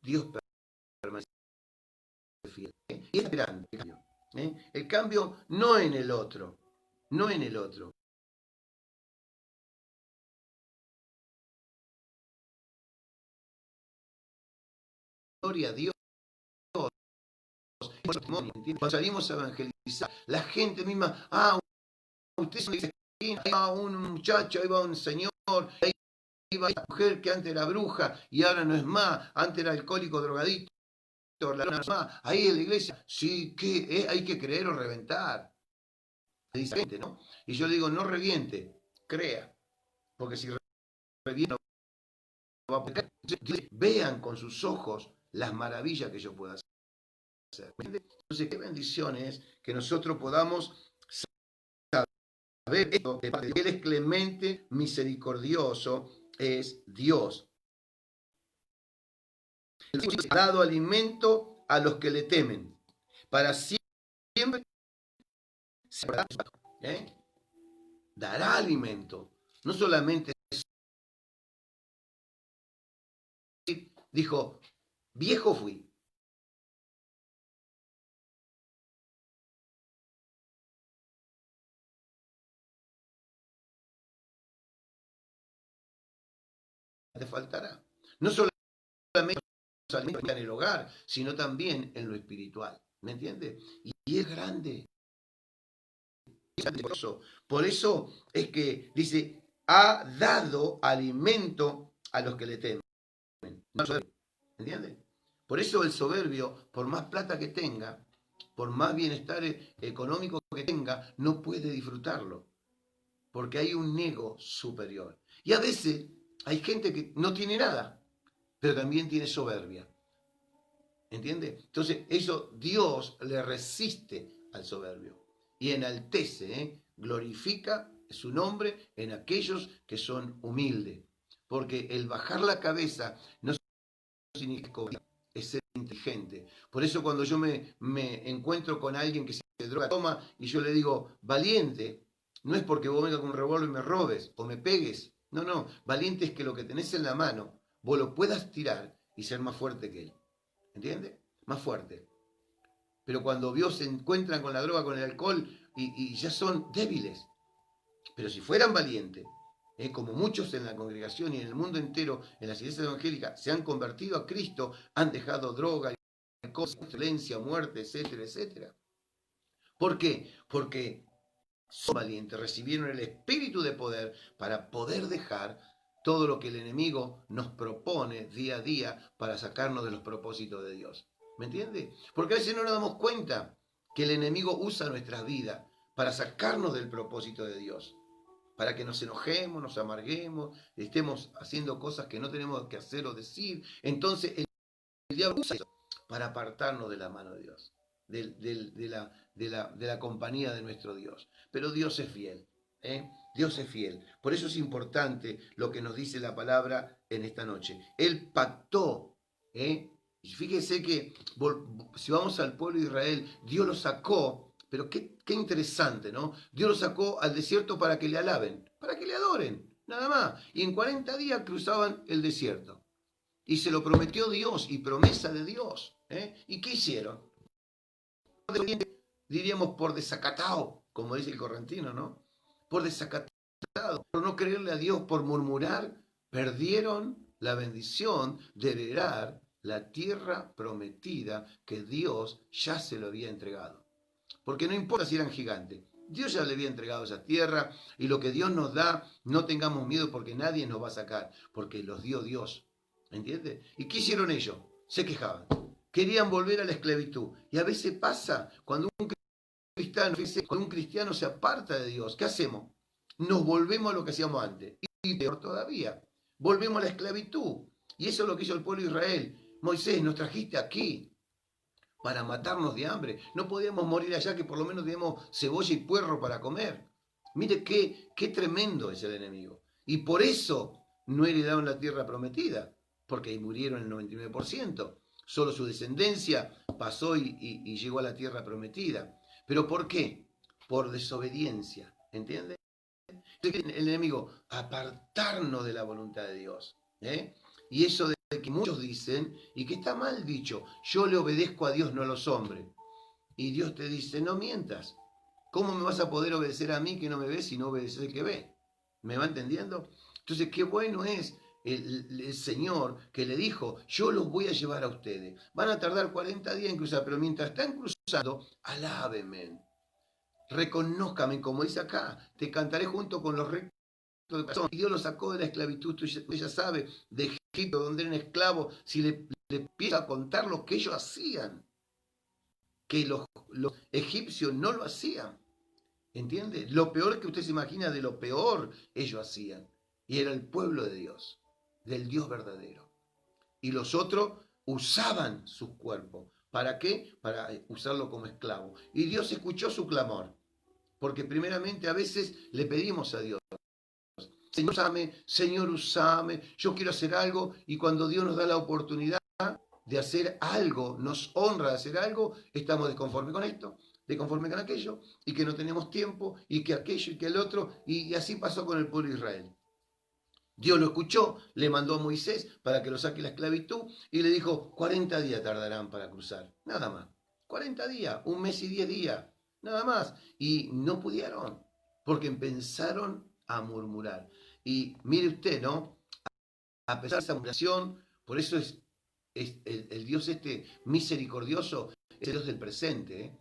Dios permanece fiel. Y es grande el cambio. El cambio no en el otro, no en el otro. Gloria a Dios. Cuando salimos a evangelizar, la gente misma, usted se dice, ahí va un muchacho, ahí va un señor, ahí va una mujer que antes era bruja y ahora no es más, antes era alcohólico, drogadicto, más, ahí en la iglesia, sí, ¿qué? Hay que creer o reventar. Dice la gente, ¿no? Y yo le digo, no reviente, crea, porque si reviente no va a poder. Entonces, vean con sus ojos las maravillas que yo puedo hacer. Entonces, qué bendición es que nosotros podamos saber esto, que Él es clemente, misericordioso, es Dios. Ha dado alimento a los que le temen, para siempre dará alimento. No solamente dijo, viejo fui. Te faltará. No solamente los alimentos en el hogar, sino también en lo espiritual. ¿Me entiendes? Y es grande. Por eso es que dice, ha dado alimento a los que le temen. No, ¿entiendes? Por eso el soberbio, por más plata que tenga, por más bienestar económico que tenga, no puede disfrutarlo. Porque hay un ego superior. Y a veces hay gente que no tiene nada, pero también tiene soberbia. ¿Entiende? Entonces, eso Dios le resiste al soberbio y enaltece, glorifica su nombre en aquellos que son humildes. Porque el bajar la cabeza no significa cobrar, es ser inteligente. Por eso cuando yo me encuentro con alguien que se droga, toma, y yo le digo, valiente, no es porque vos vengas con un revólver y me robes o me pegues. No, valiente es que lo que tenés en la mano, vos lo puedas tirar y ser más fuerte que él. ¿Entiendes? Más fuerte. Pero cuando se encuentran con la droga, con el alcohol, y ya son débiles. Pero si fueran valientes, como muchos en la congregación y en el mundo entero, en las iglesias evangélicas, se han convertido a Cristo, han dejado droga, alcohol, violencia, muerte, etcétera, etcétera. ¿Por qué? Porque son valientes, recibieron el espíritu de poder para poder dejar todo lo que el enemigo nos propone día a día para sacarnos de los propósitos de Dios. ¿Me entiende? Porque a veces no nos damos cuenta que el enemigo usa nuestras vidas para sacarnos del propósito de Dios, para que nos enojemos, nos amarguemos, estemos haciendo cosas que no tenemos que hacer o decir. Entonces el diablo usa eso para apartarnos de la mano de Dios, de la compañía de nuestro Dios. Pero Dios es fiel. Dios es fiel. Por eso es importante lo que nos dice la palabra en esta noche. Él pactó. Y fíjese que si vamos al pueblo de Israel, Dios lo sacó, pero qué interesante, ¿no? Dios lo sacó al desierto para que le alaben, para que le adoren, nada más. Y en 40 días cruzaban el desierto. Y se lo prometió Dios y promesa de Dios. ¿Y qué hicieron? Diríamos por desacatado, como dice el correntino, ¿no? Por desacatado, por no creerle a Dios, por murmurar, perdieron la bendición de heredar la tierra prometida que Dios ya se lo había entregado. Porque no importa si eran gigantes, Dios ya le había entregado esa tierra y lo que Dios nos da, no tengamos miedo porque nadie nos va a sacar, porque los dio Dios. ¿Entiendes? ¿Y qué hicieron ellos? Se quejaban. Querían volver a la esclavitud. Y a veces pasa cuando un cristiano se aparta de Dios. ¿Qué hacemos? Nos volvemos a lo que hacíamos antes. Y peor todavía. Volvemos a la esclavitud. Y eso es lo que hizo el pueblo de Israel. Moisés, nos trajiste aquí para matarnos de hambre. No podíamos morir allá, que por lo menos teníamos cebolla y puerro para comer. Mire qué tremendo es el enemigo. Y por eso no heredaron la tierra prometida, porque ahí murieron el 99%. Solo su descendencia pasó y llegó a la tierra prometida. ¿Pero por qué? Por desobediencia. ¿Entiende? El enemigo, apartarnos de la voluntad de Dios. Y eso de que muchos dicen, y que está mal dicho, yo le obedezco a Dios, no a los hombres. Y Dios te dice, no mientas. ¿Cómo me vas a poder obedecer a mí que no me ves si no obedeces al que ve? ¿Me va entendiendo? Entonces, qué bueno es el Señor que le dijo, yo los voy a llevar a ustedes. Van a tardar 40 días en cruzar, pero mientras están cruzando, alábenme. Reconózcame, como dice acá, te cantaré junto con los rectos de corazón. Y Dios los sacó de la esclavitud, tú ya sabes, de Egipto, donde eran esclavos. Si le empieza a contar lo que ellos hacían, que los egipcios no lo hacían. ¿Entiende? Lo peor que usted se imagina, de lo peor ellos hacían. Y era el pueblo de Dios, del Dios verdadero. Y los otros usaban sus cuerpos. ¿Para qué? Para usarlo como esclavo. Y Dios escuchó su clamor. Porque primeramente a veces le pedimos a Dios, Señor, usame, yo quiero hacer algo. Y cuando Dios nos da la oportunidad de hacer algo, nos honra de hacer algo, estamos desconformes con esto, desconformes con aquello, y que no tenemos tiempo, y que aquello, y que el otro, y así pasó con el pueblo de Israel. Dios lo escuchó, le mandó a Moisés para que lo saque la esclavitud, y le dijo, 40 días tardarán para cruzar, nada más. 40 días, 1 mes y 10 días, nada más. Y no pudieron, porque empezaron a murmurar. Y mire usted, ¿no? A pesar de esa murmuración, por eso es el Dios misericordioso, es el Dios del presente,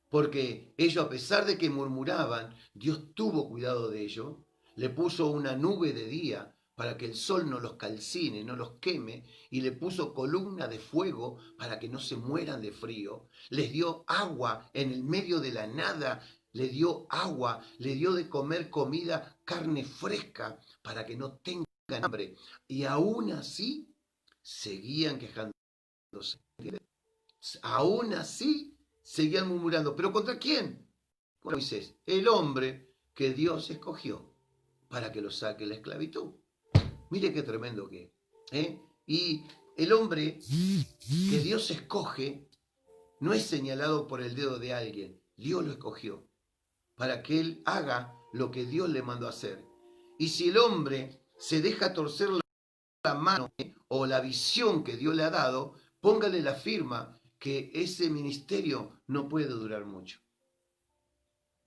porque ellos, a pesar de que murmuraban, Dios tuvo cuidado de ellos, le puso una nube de día para que el sol no los calcine, no los queme, y le puso columna de fuego para que no se mueran de frío, les dio agua en el medio de la nada, le dio agua, le dio de comer comida, carne fresca, para que no tengan hambre, y aún así seguían quejándose. Aún así seguían murmurando. ¿Pero contra quién? Contra Moisés, el hombre que Dios escogió para que lo saque la esclavitud. Mire qué tremendo que es. Y el hombre que Dios escoge no es señalado por el dedo de alguien. Dios lo escogió para que él haga lo que Dios le mandó a hacer. Y si el hombre se deja torcer la mano o la visión que Dios le ha dado, póngale la firma que ese ministerio no puede durar mucho.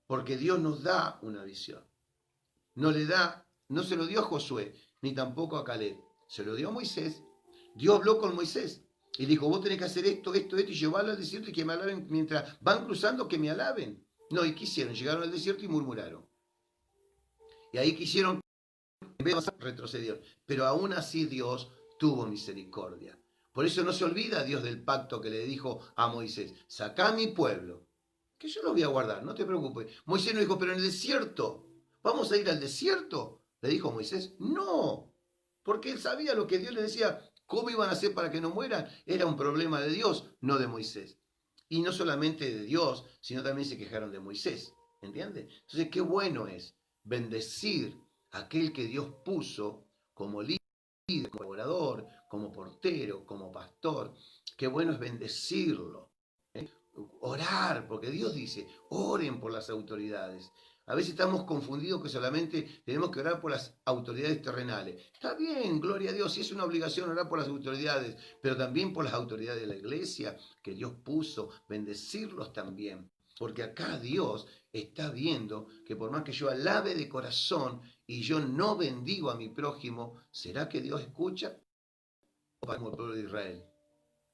Porque Dios nos da una visión. No se lo dio a Josué, ni tampoco a Caleb. Se lo dio a Moisés. Dios habló con Moisés y dijo, vos tenés que hacer esto, esto, esto, y llevarlo al desierto y que me alaben mientras van cruzando, que me alaben. No, ¿y qué hicieron? Llegaron al desierto y murmuraron. Y ahí quisieron, en retrocedieron. Pero aún así Dios tuvo misericordia. Por eso no se olvida Dios del pacto que le dijo a Moisés: sacá a mi pueblo, que yo lo voy a guardar, no te preocupes. Moisés no dijo: pero en el desierto, ¿vamos a ir al desierto? Le dijo Moisés: no, porque él sabía lo que Dios le decía. ¿Cómo iban a hacer para que no mueran? Era un problema de Dios, no de Moisés. Y no solamente de Dios, sino también se quejaron de Moisés. ¿Entiendes? Entonces, qué bueno es bendecir a aquel que Dios puso como líder, como orador, como portero, como pastor. Qué bueno es bendecirlo. Orar, porque Dios dice: oren por las autoridades. A veces estamos confundidos que solamente tenemos que orar por las autoridades terrenales. Está bien, gloria a Dios, sí es una obligación orar por las autoridades, pero también por las autoridades de la iglesia que Dios puso, bendecirlos también. Porque acá Dios está viendo que por más que yo alabe de corazón y yo no bendigo a mi prójimo, ¿será que Dios escucha? O como el pueblo de Israel.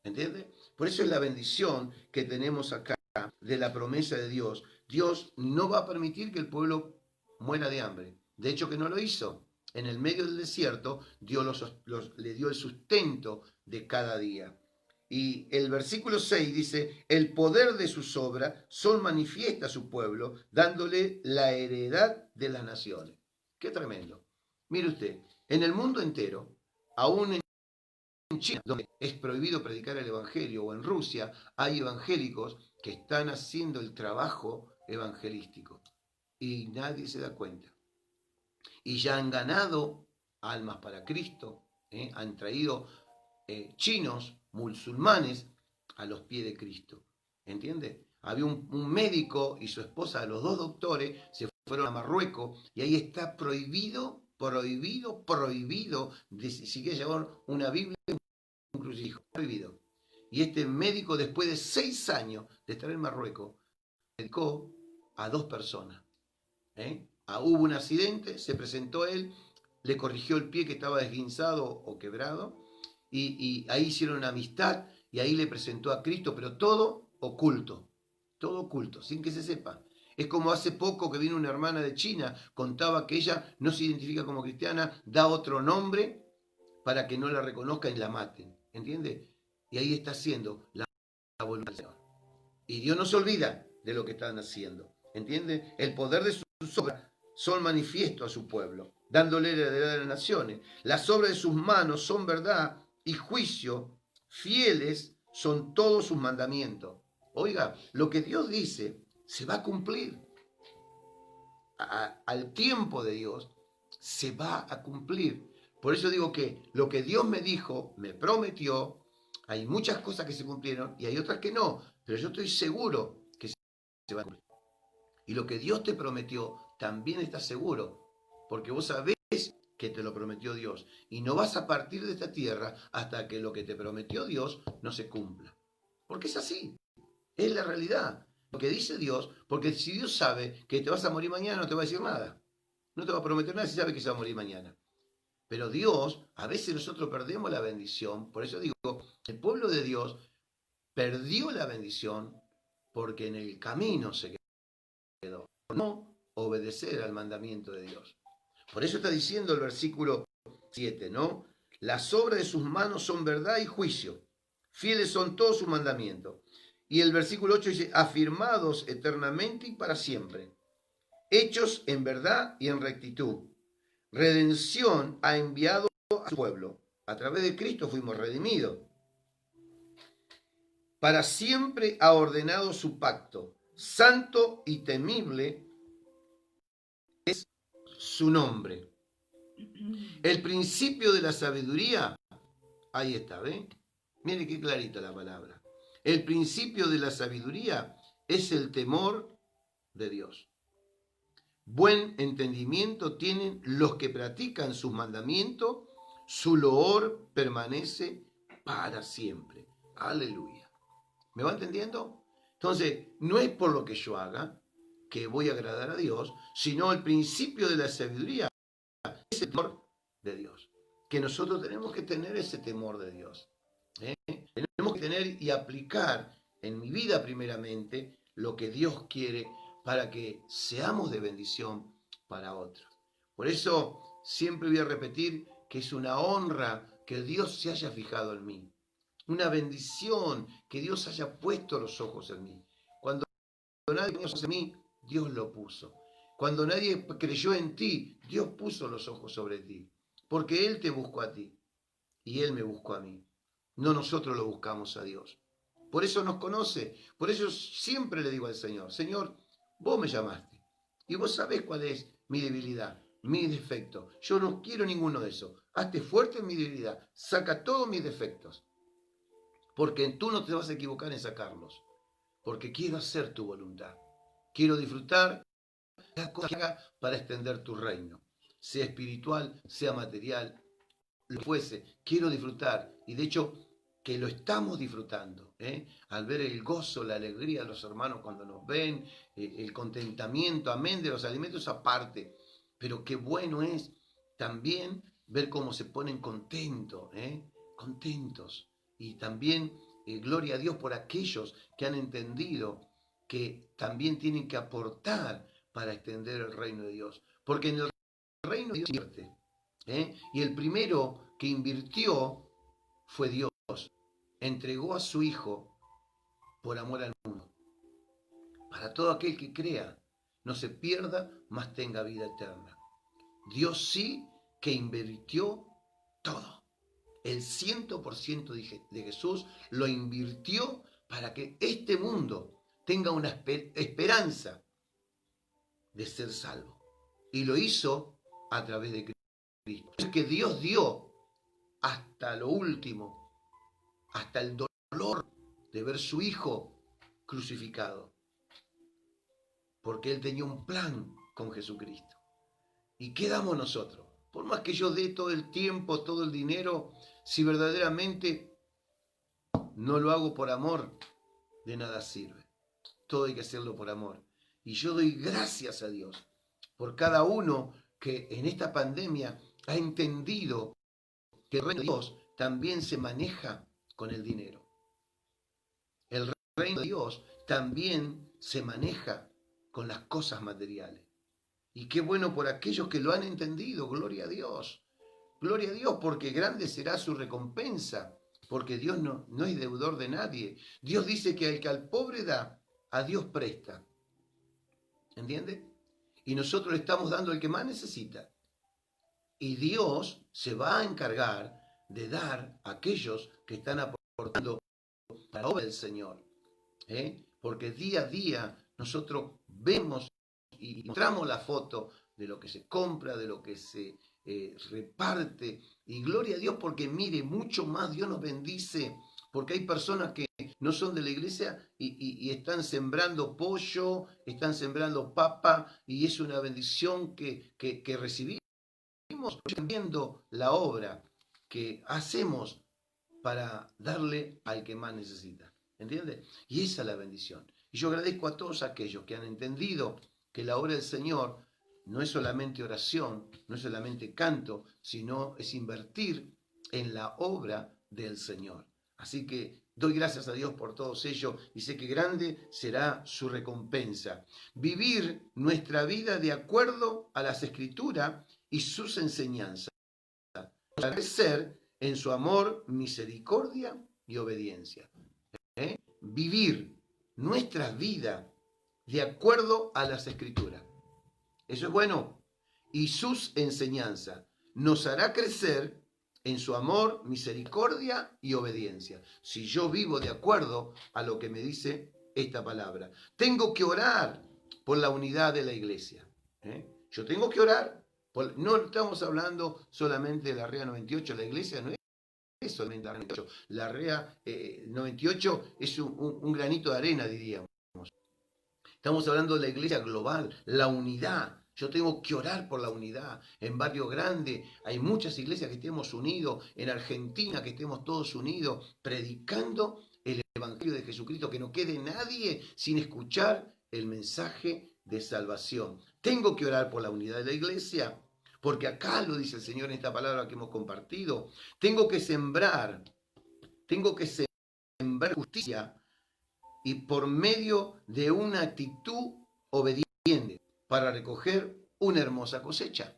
¿Entiendes? Por eso es la bendición que tenemos acá de la promesa de Dios. Dios no va a permitir que el pueblo muera de hambre. De hecho, que no lo hizo. En el medio del desierto, Dios le dio el sustento de cada día. Y el versículo 6 dice: el poder de sus obras son manifiesta a su pueblo, dándole la heredad de las naciones. Qué tremendo. Mire usted, en el mundo entero, aún en China, donde es prohibido predicar el evangelio, o en Rusia, hay evangélicos que están haciendo el trabajo evangelístico y nadie se da cuenta. Y ya han ganado almas para Cristo, han traído chinos, musulmanes, a los pies de Cristo. ¿Entiende? Había un médico y su esposa, los dos doctores, se fueron a Marruecos y ahí está prohibido, de si quieres llevar una Biblia, un crucifijo, prohibido. Y este médico, después de 6 años de estar en Marruecos, dedicó a 2 personas. Hubo un accidente, se presentó él, le corrigió el pie que estaba desguinzado o quebrado, y ahí hicieron una amistad, y ahí le presentó a Cristo, pero todo oculto, sin que se sepa. Es como hace poco que vino una hermana de China, contaba que ella no se identifica como cristiana, da otro nombre para que no la reconozcan y la maten, ¿entiende? Y ahí está haciendo la voluntad del Señor. Y Dios no se olvida de lo que están haciendo, ¿entiende? El poder de sus obras son manifiesto a su pueblo, dándole la heredad de las naciones. Las obras de sus manos son verdad y juicio, fieles son todos sus mandamientos. Oiga, lo que Dios dice se va a cumplir. Al tiempo de Dios se va a cumplir. Por eso digo que lo que Dios me dijo, me prometió, hay muchas cosas que se cumplieron y hay otras que no, pero yo estoy seguro que se va a cumplir. Y lo que Dios te prometió, también estás seguro, porque vos sabés que te lo prometió Dios. Y no vas a partir de esta tierra hasta que lo que te prometió Dios no se cumpla. Porque es así, es la realidad. Lo que dice Dios, porque si Dios sabe que te vas a morir mañana, no te va a decir nada. No te va a prometer nada si sabe que se va a morir mañana. Pero Dios, a veces nosotros perdemos la bendición. Por eso digo, el pueblo de Dios perdió la bendición porque en el camino se quedó. Por no obedecer al mandamiento de Dios. Por eso está diciendo el versículo 7, ¿no? Las obras de sus manos son verdad y juicio. Fieles son todos sus mandamientos. Y el versículo 8 dice: afirmados eternamente y para siempre. Hechos en verdad y en rectitud. Redención ha enviado a su pueblo. A través de Cristo fuimos redimidos. Para siempre ha ordenado su pacto. Santo y temible es su nombre. El principio de la sabiduría, ahí está, ¿ven? Mire qué clarita la palabra. El principio de la sabiduría es el temor de Dios. Buen entendimiento tienen los que practican sus mandamientos, su loor permanece para siempre. Aleluya. ¿Me va entendiendo? Entonces, no es por lo que yo haga que voy a agradar a Dios, sino el principio de la sabiduría es el temor de Dios. Que nosotros tenemos que tener ese temor de Dios. Tenemos que tener y aplicar en mi vida primeramente lo que Dios quiere para que seamos de bendición para otros. Por eso siempre voy a repetir que es una honra que Dios se haya fijado en mí. Una bendición que Dios haya puesto los ojos en mí. Cuando nadie puso los ojos en mí, Dios lo puso. Cuando nadie creyó en ti, Dios puso los ojos sobre ti. Porque Él te buscó a ti y Él me buscó a mí. No nosotros lo buscamos a Dios. Por eso nos conoce. Por eso siempre le digo al Señor, Señor, vos me llamaste y vos sabés cuál es mi debilidad, mi defecto. Yo no quiero ninguno de esos. Hazte fuerte en mi debilidad. Saca todos mis defectos. Porque tú no te vas a equivocar en sacarlos. Porque quiero hacer tu voluntad. Quiero disfrutar las cosas que haga para extender tu reino. Sea espiritual, sea material, lo que fuese. Quiero disfrutar. Y de hecho, que lo estamos disfrutando. Al ver el gozo, la alegría de los hermanos cuando nos ven, el contentamiento, amén, de los alimentos aparte. Pero qué bueno es también ver cómo se ponen contentos, contentos. Y también gloria a Dios por aquellos que han entendido que también tienen que aportar para extender el reino de Dios. Porque en el reino de Dios invierte. Y el primero que invirtió fue Dios. Entregó a su Hijo por amor al mundo. Para todo aquel que crea, no se pierda, mas tenga vida eterna. Dios sí que invirtió todo. El 100% de Jesús lo invirtió para que este mundo tenga una esperanza de ser salvo. Y lo hizo a través de Cristo. Es que Dios dio hasta lo último, hasta el dolor de ver su Hijo crucificado. Porque Él tenía un plan con Jesucristo. ¿Y qué damos nosotros? Por más que yo dé todo el tiempo, todo el dinero, si verdaderamente no lo hago por amor, de nada sirve. Todo hay que hacerlo por amor. Y yo doy gracias a Dios por cada uno que en esta pandemia ha entendido que el reino de Dios también se maneja con el dinero. El reino de Dios también se maneja con las cosas materiales. Y qué bueno por aquellos que lo han entendido, gloria a Dios. Gloria a Dios, porque grande será su recompensa, porque Dios no es deudor de nadie. Dios dice que el que al pobre da, a Dios presta. ¿Entiende? Y nosotros le estamos dando al que más necesita. Y Dios se va a encargar de dar a aquellos que están aportando para la obra del Señor. Porque día a día nosotros vemos y mostramos la foto de lo que se compra, de lo que se reparte. Y gloria a Dios porque mire, mucho más Dios nos bendice. Porque hay personas que no son de la iglesia y están sembrando pollo, están sembrando papa, y es una bendición que recibimos viendo la obra que hacemos para darle al que más necesita. ¿Entiendes? Y esa es la bendición. Y yo agradezco a todos aquellos que han entendido que la obra del Señor no es solamente oración, no es solamente canto, sino es invertir en la obra del Señor. Así que doy gracias a Dios por todos ellos y sé que grande será su recompensa. Vivir nuestra vida de acuerdo a las Escrituras y sus enseñanzas. Para crecer en su amor, misericordia y obediencia. Vivir nuestra vida de acuerdo a las Escrituras. Eso es bueno. Y sus enseñanzas nos hará crecer en su amor, misericordia y obediencia. Si yo vivo de acuerdo a lo que me dice esta palabra. Tengo que orar por la unidad de la iglesia. Yo tengo que orar. No estamos hablando solamente de la REA 98. La iglesia no es solamente la REA 98. La REA 98 es un granito de arena, diríamos. Estamos hablando de la iglesia global, la unidad. Yo tengo que orar por la unidad. En Barrio Grande hay muchas iglesias que estemos unidos. En Argentina que estemos todos unidos, predicando el Evangelio de Jesucristo. Que no quede nadie sin escuchar el mensaje de salvación. Tengo que orar por la unidad de la iglesia, porque acá lo dice el Señor en esta palabra que hemos compartido. Tengo que sembrar justicia, y por medio de una actitud obediente para recoger una hermosa cosecha.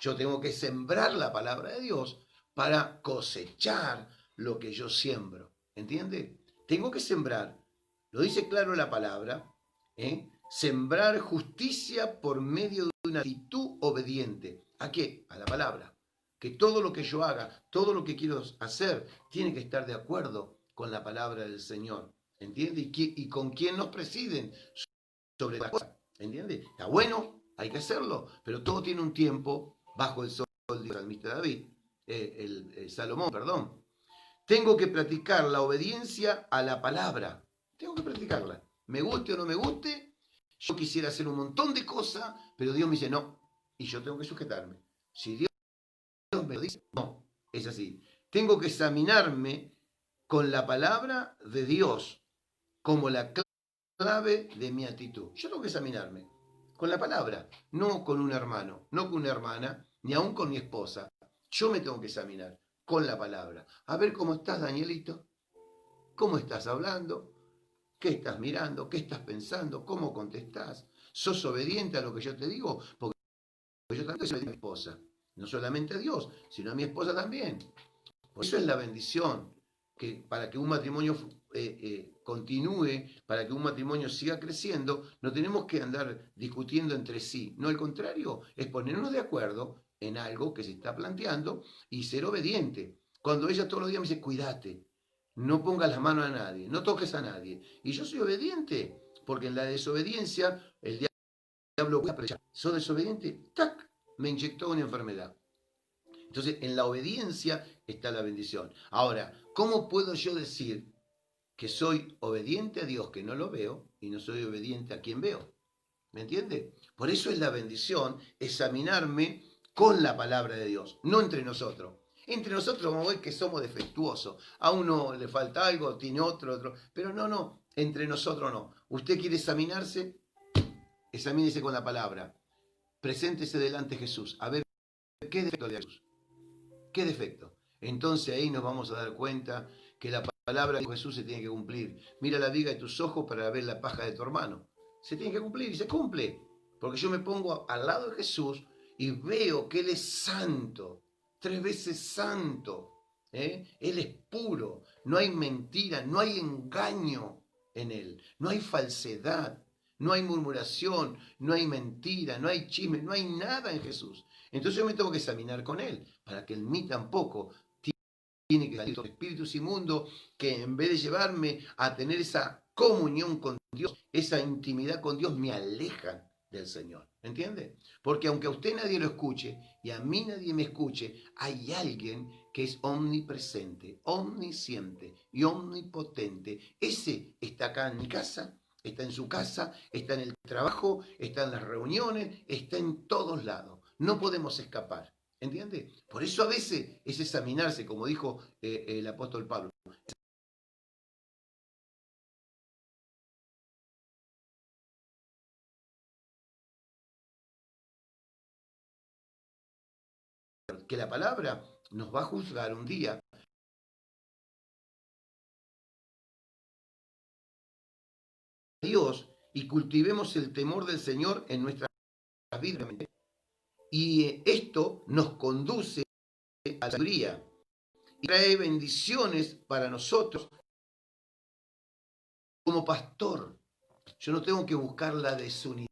Yo tengo que sembrar la palabra de Dios para cosechar lo que yo siembro. ¿Entiende? Tengo que sembrar. Lo dice claro la palabra. Sembrar justicia por medio de una actitud obediente. ¿A qué? A la palabra. Que todo lo que yo haga, todo lo que quiero hacer, tiene que estar de acuerdo con la palabra del Señor. ¿Entiende? Y con quién nos presiden sobre las cosas. ¿Entiende? Está bueno, hay que hacerlo, pero todo tiene un tiempo bajo el sol del salmista David, el Salomón, perdón. Tengo que practicar la obediencia a la palabra. Tengo que practicarla. Me guste o no me guste, yo quisiera hacer un montón de cosas, pero Dios me dice no, y yo tengo que sujetarme. Si Dios me lo dice, no, es así. Tengo que examinarme con la palabra de Dios como la clave de mi actitud. Yo tengo que examinarme con la palabra, no con un hermano, no con una hermana, ni aún con mi esposa. Yo me tengo que examinar con la palabra. A ver cómo estás, Danielito. ¿Cómo estás hablando? ¿Qué estás mirando? ¿Qué estás pensando? ¿Cómo contestás? ¿Sos obediente a lo que yo te digo? Porque yo también soy a mi esposa. No solamente a Dios, sino a mi esposa también. Por eso es la bendición, que para que un matrimonio continúe, para que un matrimonio siga creciendo, no tenemos que andar discutiendo entre sí. No, al contrario, es ponernos de acuerdo en algo que se está planteando y ser obediente. Cuando ella todos los días me dice, cuídate, no pongas las manos a nadie, no toques a nadie. Y yo soy obediente, porque en la desobediencia el diablo puede aprovechar. Soy desobediente, ¡tac!, me inyectó una enfermedad. Entonces, en la obediencia está la bendición. Ahora, ¿cómo puedo yo decir que soy obediente a Dios que no lo veo y no soy obediente a quien veo? ¿Me entiende? Por eso es la bendición examinarme con la palabra de Dios, no entre nosotros. Entre nosotros vamos a ver que somos defectuosos. A uno le falta algo, tiene otro. Pero no, entre nosotros no. ¿Usted quiere examinarse? Examínese con la palabra. Preséntese delante de Jesús. A ver qué defecto de Jesús. ¿Qué defecto? Entonces ahí nos vamos a dar cuenta que la palabra de Jesús se tiene que cumplir. Mira la viga de tus ojos para ver la paja de tu hermano. Se tiene que cumplir y se cumple. Porque yo me pongo al lado de Jesús y veo que Él es santo, 3 veces santo. Él es puro, no hay mentira, no hay engaño en Él, no hay falsedad, no hay murmuración, no hay mentira, no hay chisme, no hay nada en Jesús. Entonces yo me tengo que examinar con Él, para que en mí tampoco tiene que salir los espíritus inmundos que en vez de llevarme a tener esa comunión con Dios, esa intimidad con Dios, me alejan del Señor. ¿Entiende? Porque aunque a usted nadie lo escuche y a mí nadie me escuche, hay alguien que es omnipresente, omnisciente y omnipotente. Ese está acá en mi casa, está en su casa, está en el trabajo, está en las reuniones, está en todos lados. No podemos escapar. ¿Entiende? Por eso a veces es examinarse, como dijo el apóstol Pablo. Que la palabra nos va a juzgar un día. Dios, y cultivemos el temor del Señor en nuestras vidas. Y esto nos conduce a la sabiduría y trae bendiciones para nosotros como pastor. Yo no tengo que buscar la desunidad,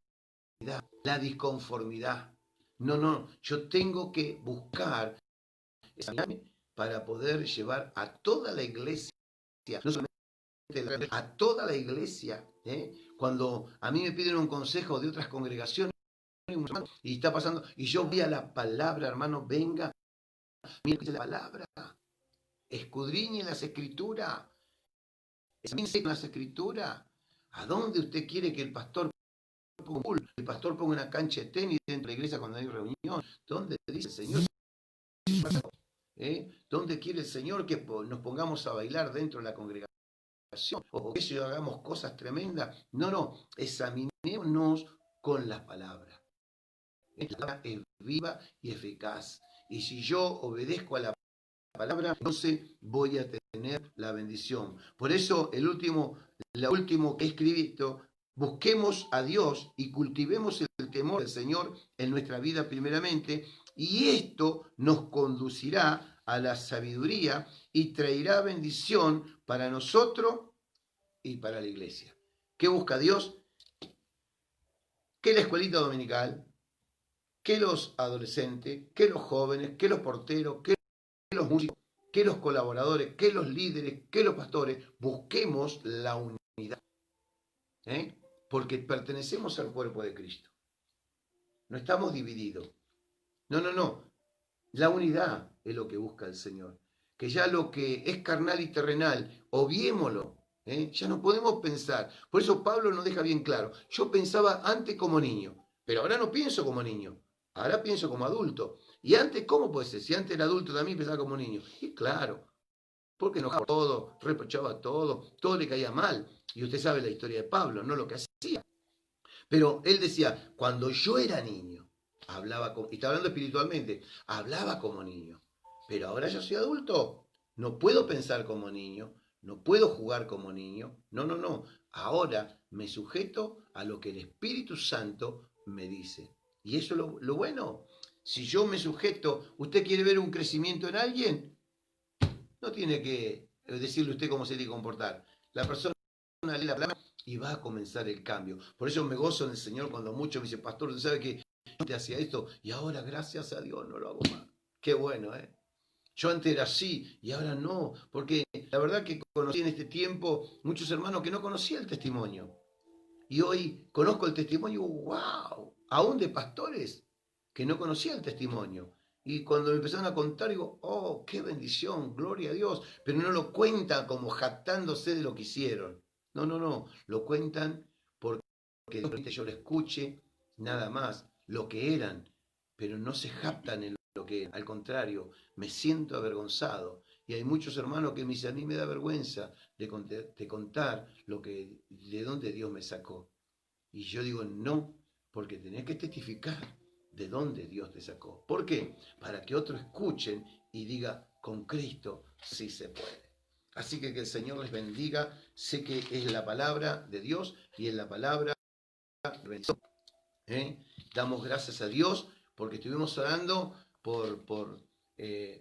la disconformidad. No, yo tengo que buscar para poder llevar a toda la iglesia, no solamente a toda la iglesia. Cuando a mí me piden un consejo de otras congregaciones y está pasando, y yo voy a la palabra, hermano, venga, mire la palabra, escudriñe las escrituras, examine las escrituras. ¿A dónde usted quiere que el pastor ponga una cancha de tenis dentro de la iglesia cuando hay reunión? ¿Dónde dice el Señor? ¿Dónde quiere el Señor que nos pongamos a bailar dentro de la congregación? O que hagamos cosas tremendas. No, examinémonos con las palabras. La palabra es viva y eficaz. Y si yo obedezco a la palabra, entonces voy a tener la bendición. Por eso lo último que he escrito, busquemos a Dios y cultivemos el temor del Señor en nuestra vida primeramente, Y esto nos conducirá a la sabiduría y traerá bendición para nosotros y para la iglesia. ¿Qué busca Dios? Que la escuelita dominical, que los adolescentes, que los jóvenes, que los porteros, que los músicos, que los colaboradores, que los líderes, que los pastores, busquemos la unidad. Porque pertenecemos al cuerpo de Cristo. No estamos divididos. No. La unidad es lo que busca el Señor. Que ya lo que es carnal y terrenal, obviémoslo. Ya no podemos pensar. Por eso Pablo nos deja bien claro. Yo pensaba antes como niño, pero ahora no pienso como niño. Ahora pienso como adulto. Y antes, ¿cómo puede ser? Si antes era adulto también pensaba como niño. Y claro, porque enojaba todo, reprochaba todo le caía mal. Y usted sabe la historia de Pablo, no lo que hacía. Pero él decía, cuando yo era niño, hablaba como, y está hablando espiritualmente, hablaba como niño. Pero ahora yo soy adulto, no puedo pensar como niño, no puedo jugar como niño. No. Ahora me sujeto a lo que el Espíritu Santo me dice. Y eso es lo bueno. Si yo me sujeto, ¿usted quiere ver un crecimiento en alguien? No tiene que decirle usted cómo se tiene que comportar. La persona lee la palabra y va a comenzar el cambio. Por eso me gozo en el Señor cuando muchos me dicen, pastor, ¿usted sabe que yo te hacía esto y ahora gracias a Dios no lo hago más? Qué bueno, ¿eh? Yo antes era así y ahora no, porque la verdad que conocí en este tiempo muchos hermanos que no conocían el testimonio. Y hoy conozco el testimonio, wow, aún de pastores que no conocían el testimonio. Y cuando me empezaron a contar, digo, oh, qué bendición, gloria a Dios. Pero no lo cuentan como jactándose de lo que hicieron. No, lo cuentan porque yo lo escuche, nada más, lo que eran. Pero no se jactan en lo que eran. Al contrario, me siento avergonzado. Y hay muchos hermanos que me dicen, a mí me da vergüenza de contar de dónde Dios me sacó. Y yo digo, no, porque tenés que testificar de dónde Dios te sacó. ¿Por qué? Para que otros escuchen y diga, con Cristo sí se puede. Así que el Señor les bendiga. Sé que es la palabra de Dios y es la palabra de bendición. Damos gracias a Dios porque estuvimos orando por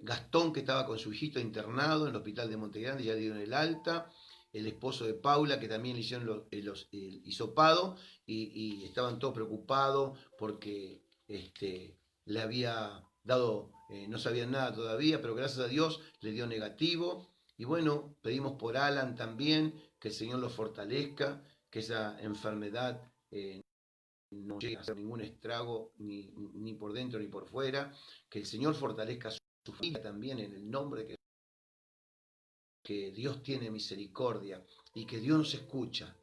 Gastón, que estaba con su hijito internado en el hospital de Montegrande, ya le dieron el alta. El esposo de Paula, que también le hicieron el hisopado, y estaban todos preocupados porque le había dado, no sabían nada todavía, pero gracias a Dios le dio negativo. Y bueno, pedimos por Alan también, que el Señor lo fortalezca, que esa enfermedad no llegue a hacer ningún estrago ni por dentro ni por fuera, que el Señor fortalezca a su familia también en el nombre que Dios tiene misericordia y que Dios nos escucha.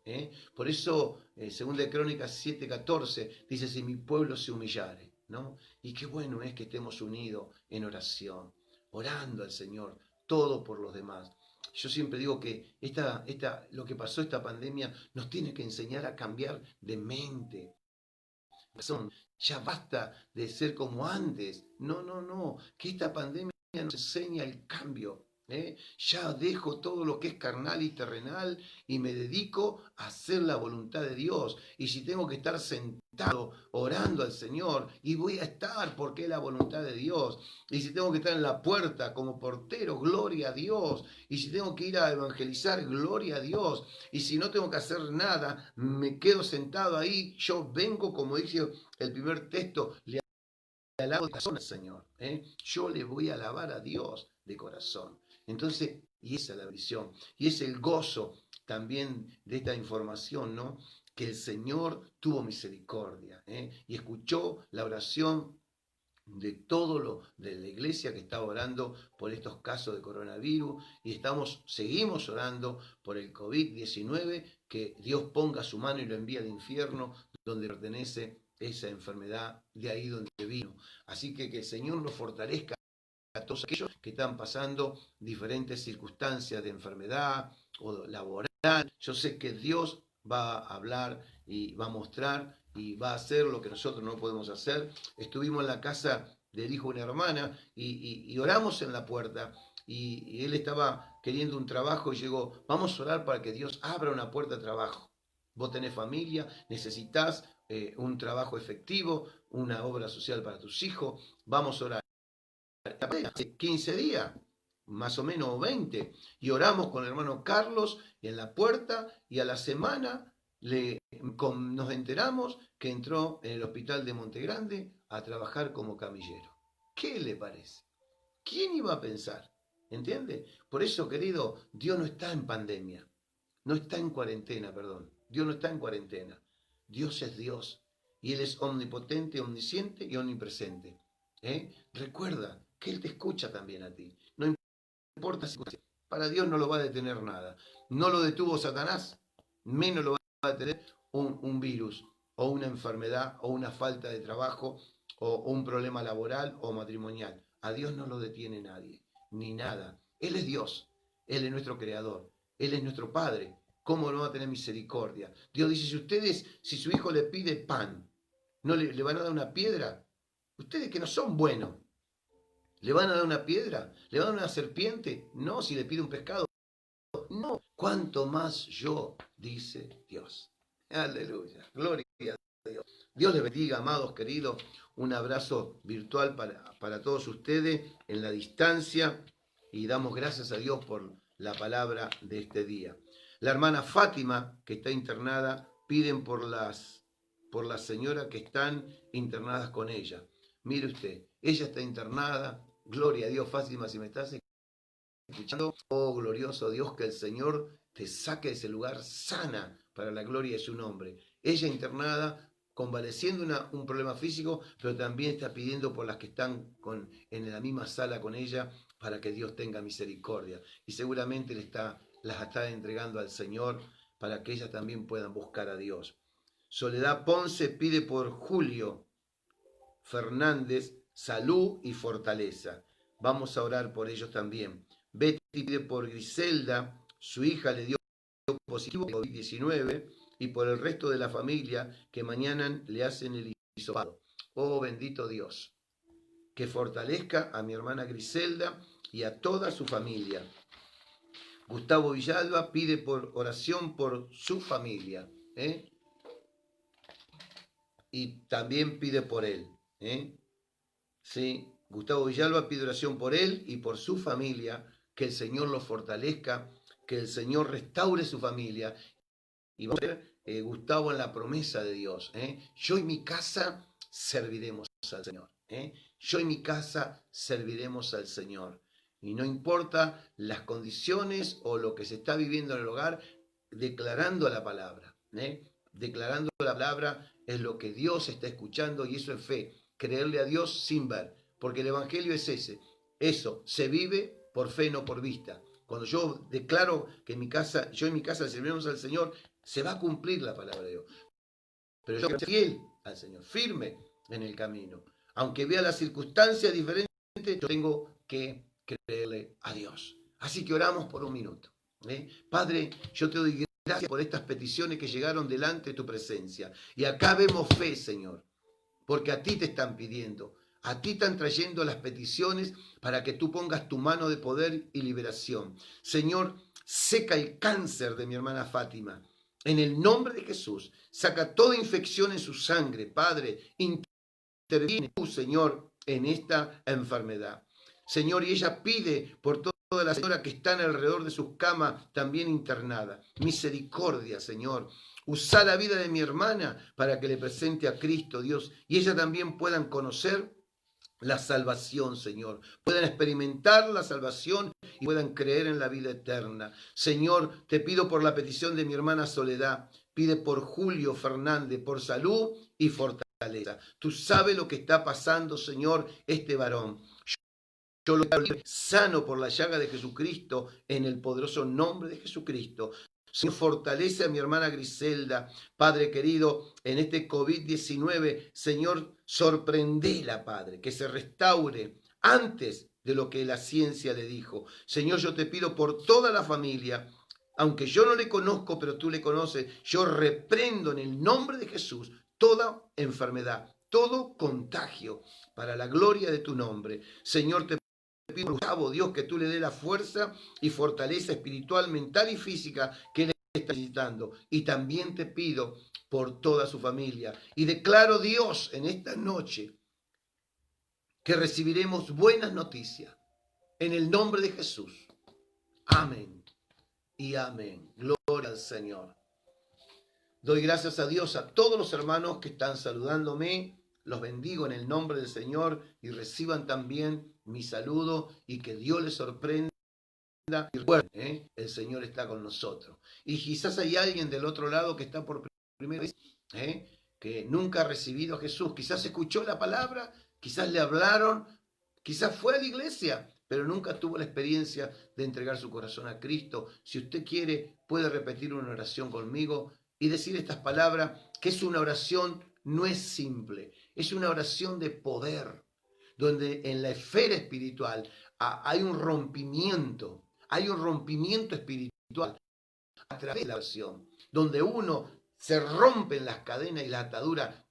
Por eso, según de Crónicas 7:14, dice, si mi pueblo se humillare, ¿no? Y qué bueno es que estemos unidos en oración, orando al Señor, todo por los demás. Yo siempre digo que lo que pasó esta pandemia nos tiene que enseñar a cambiar de mente. Ya basta de ser como antes. No, que esta pandemia nos enseña el cambio. Ya dejo todo lo que es carnal y terrenal y me dedico a hacer la voluntad de Dios. Y si tengo que estar sentado orando al Señor, y voy a estar porque es la voluntad de Dios. Y si tengo que estar en la puerta como portero, gloria a Dios. Y si tengo que ir a evangelizar, gloria a Dios. Y si no tengo que hacer nada, me quedo sentado ahí. Yo vengo, como dice el primer texto, le alabo de corazón al Señor. Yo le voy a alabar a Dios de corazón. Entonces, y esa es la visión, y es el gozo también de esta información, ¿no? Que el Señor tuvo misericordia, y escuchó la oración de de la iglesia que está orando por estos casos de coronavirus y seguimos orando por el COVID-19, que Dios ponga su mano y lo envíe al infierno donde pertenece esa enfermedad, de ahí donde vino. Así que el Señor nos fortalezca a todos aquellos que están pasando diferentes circunstancias de enfermedad o laboral. Yo sé que Dios va a hablar y va a mostrar y va a hacer lo que nosotros no podemos hacer. Estuvimos en la casa del hijo de una hermana y oramos en la puerta y él estaba queriendo un trabajo y llegó, vamos a orar para que Dios abra una puerta de trabajo. Vos tenés familia, necesitas un trabajo efectivo, una obra social para tus hijos. Vamos a orar. Hace 15 días, más o menos, o 20, y oramos con el hermano Carlos en la puerta, y a la semana nos enteramos que entró en el hospital de Montegrande a trabajar como camillero. ¿Qué le parece? ¿Quién iba a pensar? ¿Entiende? Por eso, querido, Dios no está en pandemia, no está en cuarentena, perdón. Dios no está en cuarentena. Dios es Dios, y Él es omnipotente, omnisciente y omnipresente. Recuerda que Él te escucha también a ti. No importa si para Dios no lo va a detener nada. No lo detuvo Satanás, menos lo va a detener un virus, o una enfermedad, o una falta de trabajo, o un problema laboral o matrimonial. A Dios no lo detiene nadie, ni nada. Él es Dios, Él es nuestro creador, Él es nuestro Padre. ¿Cómo no va a tener misericordia? Dios dice, si su hijo le pide pan, ¿no le van a dar una piedra? Ustedes que no son buenos, ¿le van a dar una piedra? ¿Le van a dar una serpiente? No, si le pide un pescado. No, cuanto más yo, dice Dios. Aleluya, gloria a Dios. Dios les bendiga, amados queridos. Un abrazo virtual para todos ustedes en la distancia, y damos gracias a Dios por la palabra de este día. La hermana Fátima, que está internada, piden por las señoras que están internadas con ella. Mire usted, ella está internada. Gloria a Dios, Fátima, si me estás escuchando. Oh, glorioso Dios, que el Señor te saque de ese lugar sana para la gloria de su nombre. Ella internada, convaleciendo un problema físico, pero también está pidiendo por las que están en la misma sala con ella, para que Dios tenga misericordia. Y seguramente las está entregando al Señor para que ellas también puedan buscar a Dios. Soledad Ponce pide por Julio Fernández salud y fortaleza. Vamos a orar por ellos también. Betty pide por Griselda, su hija le dio positivo COVID-19, y por el resto de la familia que mañana le hacen el hisopado. Oh, bendito Dios, que fortalezca a mi hermana Griselda y a toda su familia. Gustavo Villalba pide por oración por su familia, y también pide por él. Sí, Gustavo Villalba pide oración por él y por su familia, que el Señor los fortalezca, que el Señor restaure su familia. Y vamos a ver, Gustavo, en la promesa de Dios. Yo y mi casa serviremos al Señor. Yo y mi casa serviremos al Señor. Y no importa las condiciones o lo que se está viviendo en el hogar, declarando la palabra. Declarando la palabra es lo que Dios está escuchando, y eso es fe. Creerle a Dios sin ver. Porque el Evangelio es ese. Eso se vive por fe, no por vista. Cuando yo declaro que yo y mi casa serviremos al Señor, se va a cumplir la palabra de Dios. Pero yo soy fiel al Señor, firme en el camino. Aunque vea las circunstancias diferentes, yo tengo que creerle a Dios. Así que oramos por un minuto. Padre, yo te doy gracias por estas peticiones que llegaron delante de tu presencia. Y acá vemos fe, Señor, porque a ti te están pidiendo. A ti están trayendo las peticiones para que tú pongas tu mano de poder y liberación. Señor, seca el cáncer de mi hermana Fátima. En el nombre de Jesús, saca toda infección en su sangre. Padre, interviene tú, Señor, en esta enfermedad. Señor, y ella pide por todas las señoras que están alrededor de sus camas, también internadas. Misericordia, Señor. Usa la vida de mi hermana para que le presente a Cristo, Dios, y ella también puedan conocer la salvación, Señor. Puedan experimentar la salvación y puedan creer en la vida eterna. Señor, te pido por la petición de mi hermana Soledad. Pide por Julio Fernández, por salud y fortaleza. Tú sabes lo que está pasando, Señor, este varón. Yo lo quiero sano por la llaga de Jesucristo, en el poderoso nombre de Jesucristo. Señor, fortalece a mi hermana Griselda, Padre querido, en este COVID-19. Señor, sorprendela, Padre, que se restaure antes de lo que la ciencia le dijo. Señor, yo te pido por toda la familia, aunque yo no le conozco, pero tú le conoces. Yo reprendo en el nombre de Jesús toda enfermedad, todo contagio, para la gloria de tu nombre. Señor, te pido, Gustavo, Dios, que tú le dé la fuerza y fortaleza espiritual, mental y física que él está necesitando. Y también te pido por toda su familia. Y declaro, Dios, en esta noche que recibiremos buenas noticias. En el nombre de Jesús. Amén y amén. Gloria al Señor. Doy gracias a Dios a todos los hermanos que están saludándome. Los bendigo en el nombre del Señor y reciban también mi saludo y que Dios les sorprenda. Y recuerden, el Señor está con nosotros. Y quizás hay alguien del otro lado que está por primera vez, que nunca ha recibido a Jesús. Quizás escuchó la palabra, quizás le hablaron, quizás fue a la iglesia, pero nunca tuvo la experiencia de entregar su corazón a Cristo. Si usted quiere, puede repetir una oración conmigo y decir estas palabras, que es una oración, no es simple, es una oración de poder, donde en la esfera espiritual hay un rompimiento espiritual a través de la oración, donde uno se rompen las cadenas y las ataduras,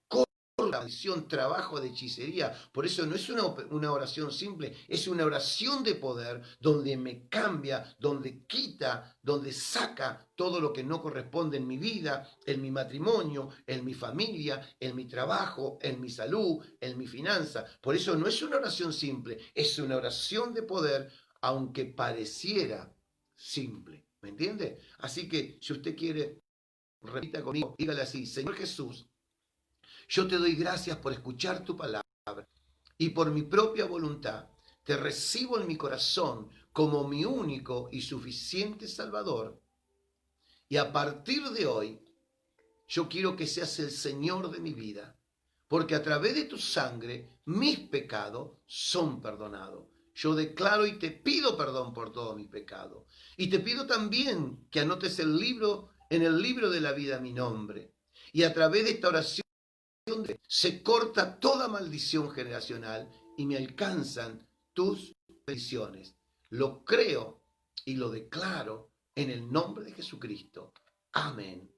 la maldición, trabajo de hechicería. Por eso no es una oración simple, es una oración de poder donde me cambia, donde quita, donde saca todo lo que no corresponde en mi vida, en mi matrimonio, en mi familia, en mi trabajo, en mi salud, en mi finanza. Por eso no es una oración simple, es una oración de poder, aunque pareciera simple. ¿Me entiende? Así que si usted quiere, repita conmigo, dígale así: Señor Jesús, yo te doy gracias por escuchar tu palabra y por mi propia voluntad te recibo en mi corazón como mi único y suficiente Salvador. Y a partir de hoy, yo quiero que seas el Señor de mi vida, porque a través de tu sangre mis pecados son perdonados. Yo declaro y te pido perdón por todos mis pecados. Y te pido también que anotes en el libro de la vida mi nombre. Y a través de esta oración se corta toda maldición generacional y me alcanzan tus bendiciones. Lo creo y lo declaro en el nombre de Jesucristo. Amén,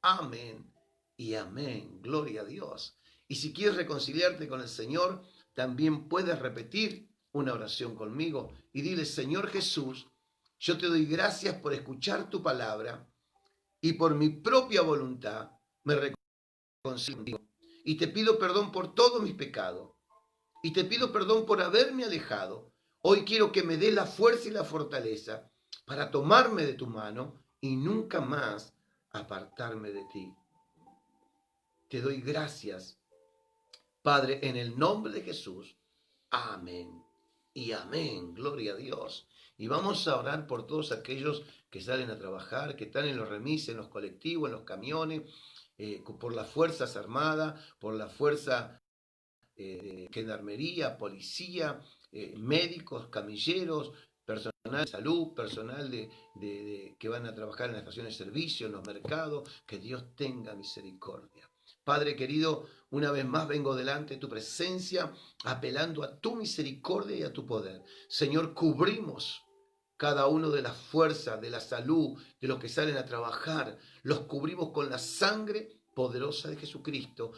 amén y amén. Gloria a Dios. Y si quieres reconciliarte con el Señor, también puedes repetir una oración conmigo y dile: Señor Jesús, yo te doy gracias por escuchar tu palabra y por mi propia voluntad me reconcilio contigo. Y te pido perdón por todos mis pecados. Y te pido perdón por haberme alejado. Hoy quiero que me des la fuerza y la fortaleza para tomarme de tu mano y nunca más apartarme de ti. Te doy gracias, Padre, en el nombre de Jesús. Amén y amén. Gloria a Dios. Y vamos a orar por todos aquellos que salen a trabajar, que están en los remises, en los colectivos, en los camiones, por las Fuerzas Armadas, por la Fuerza Gendarmería, Policía, médicos, camilleros, personal de salud, personal que van a trabajar en las estaciones de servicio, en los mercados. Que Dios tenga misericordia. Padre querido, una vez más vengo delante de tu presencia, apelando a tu misericordia y a tu poder. Señor, cubrimos cada uno de las fuerzas, de la salud, de los que salen a trabajar. Los cubrimos con la sangre poderosa de Jesucristo.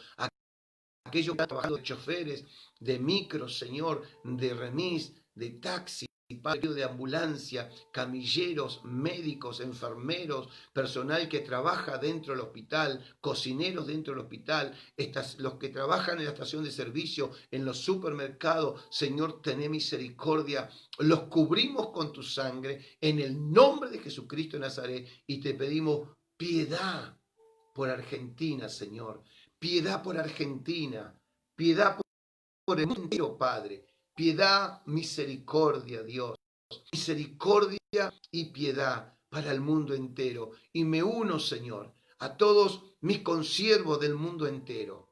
Aquellos que están trabajando de choferes, de micros, Señor, de remis, de taxi, de ambulancia, camilleros, médicos, enfermeros, personal que trabaja dentro del hospital, cocineros dentro del hospital, los que trabajan en la estación de servicio, en los supermercados. Señor, ten misericordia. Los cubrimos con tu sangre en el nombre de Jesucristo de Nazaret y te pedimos piedad por Argentina, Señor. Piedad por Argentina, piedad por el mundo entero, Padre. Piedad, misericordia, Dios. Misericordia y piedad para el mundo entero. Y me uno, Señor, a todos mis consiervos del mundo entero,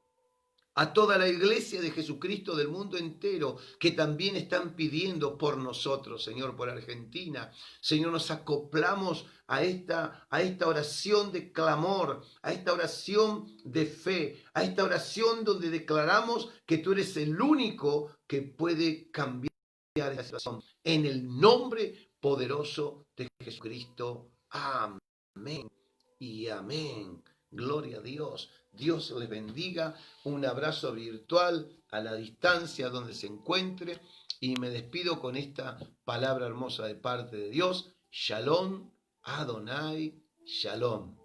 a toda la iglesia de Jesucristo del mundo entero, que también están pidiendo por nosotros, Señor, por Argentina. Señor, nos acoplamos a esta oración de clamor, a esta oración de fe, a esta oración donde declaramos que tú eres el único que puede cambiar esta situación. En el nombre poderoso de Jesucristo. Amén y amén. Gloria a Dios. Dios les bendiga. Un abrazo virtual a la distancia donde se encuentre. Y me despido con esta palabra hermosa de parte de Dios. Shalom Adonai Shalom.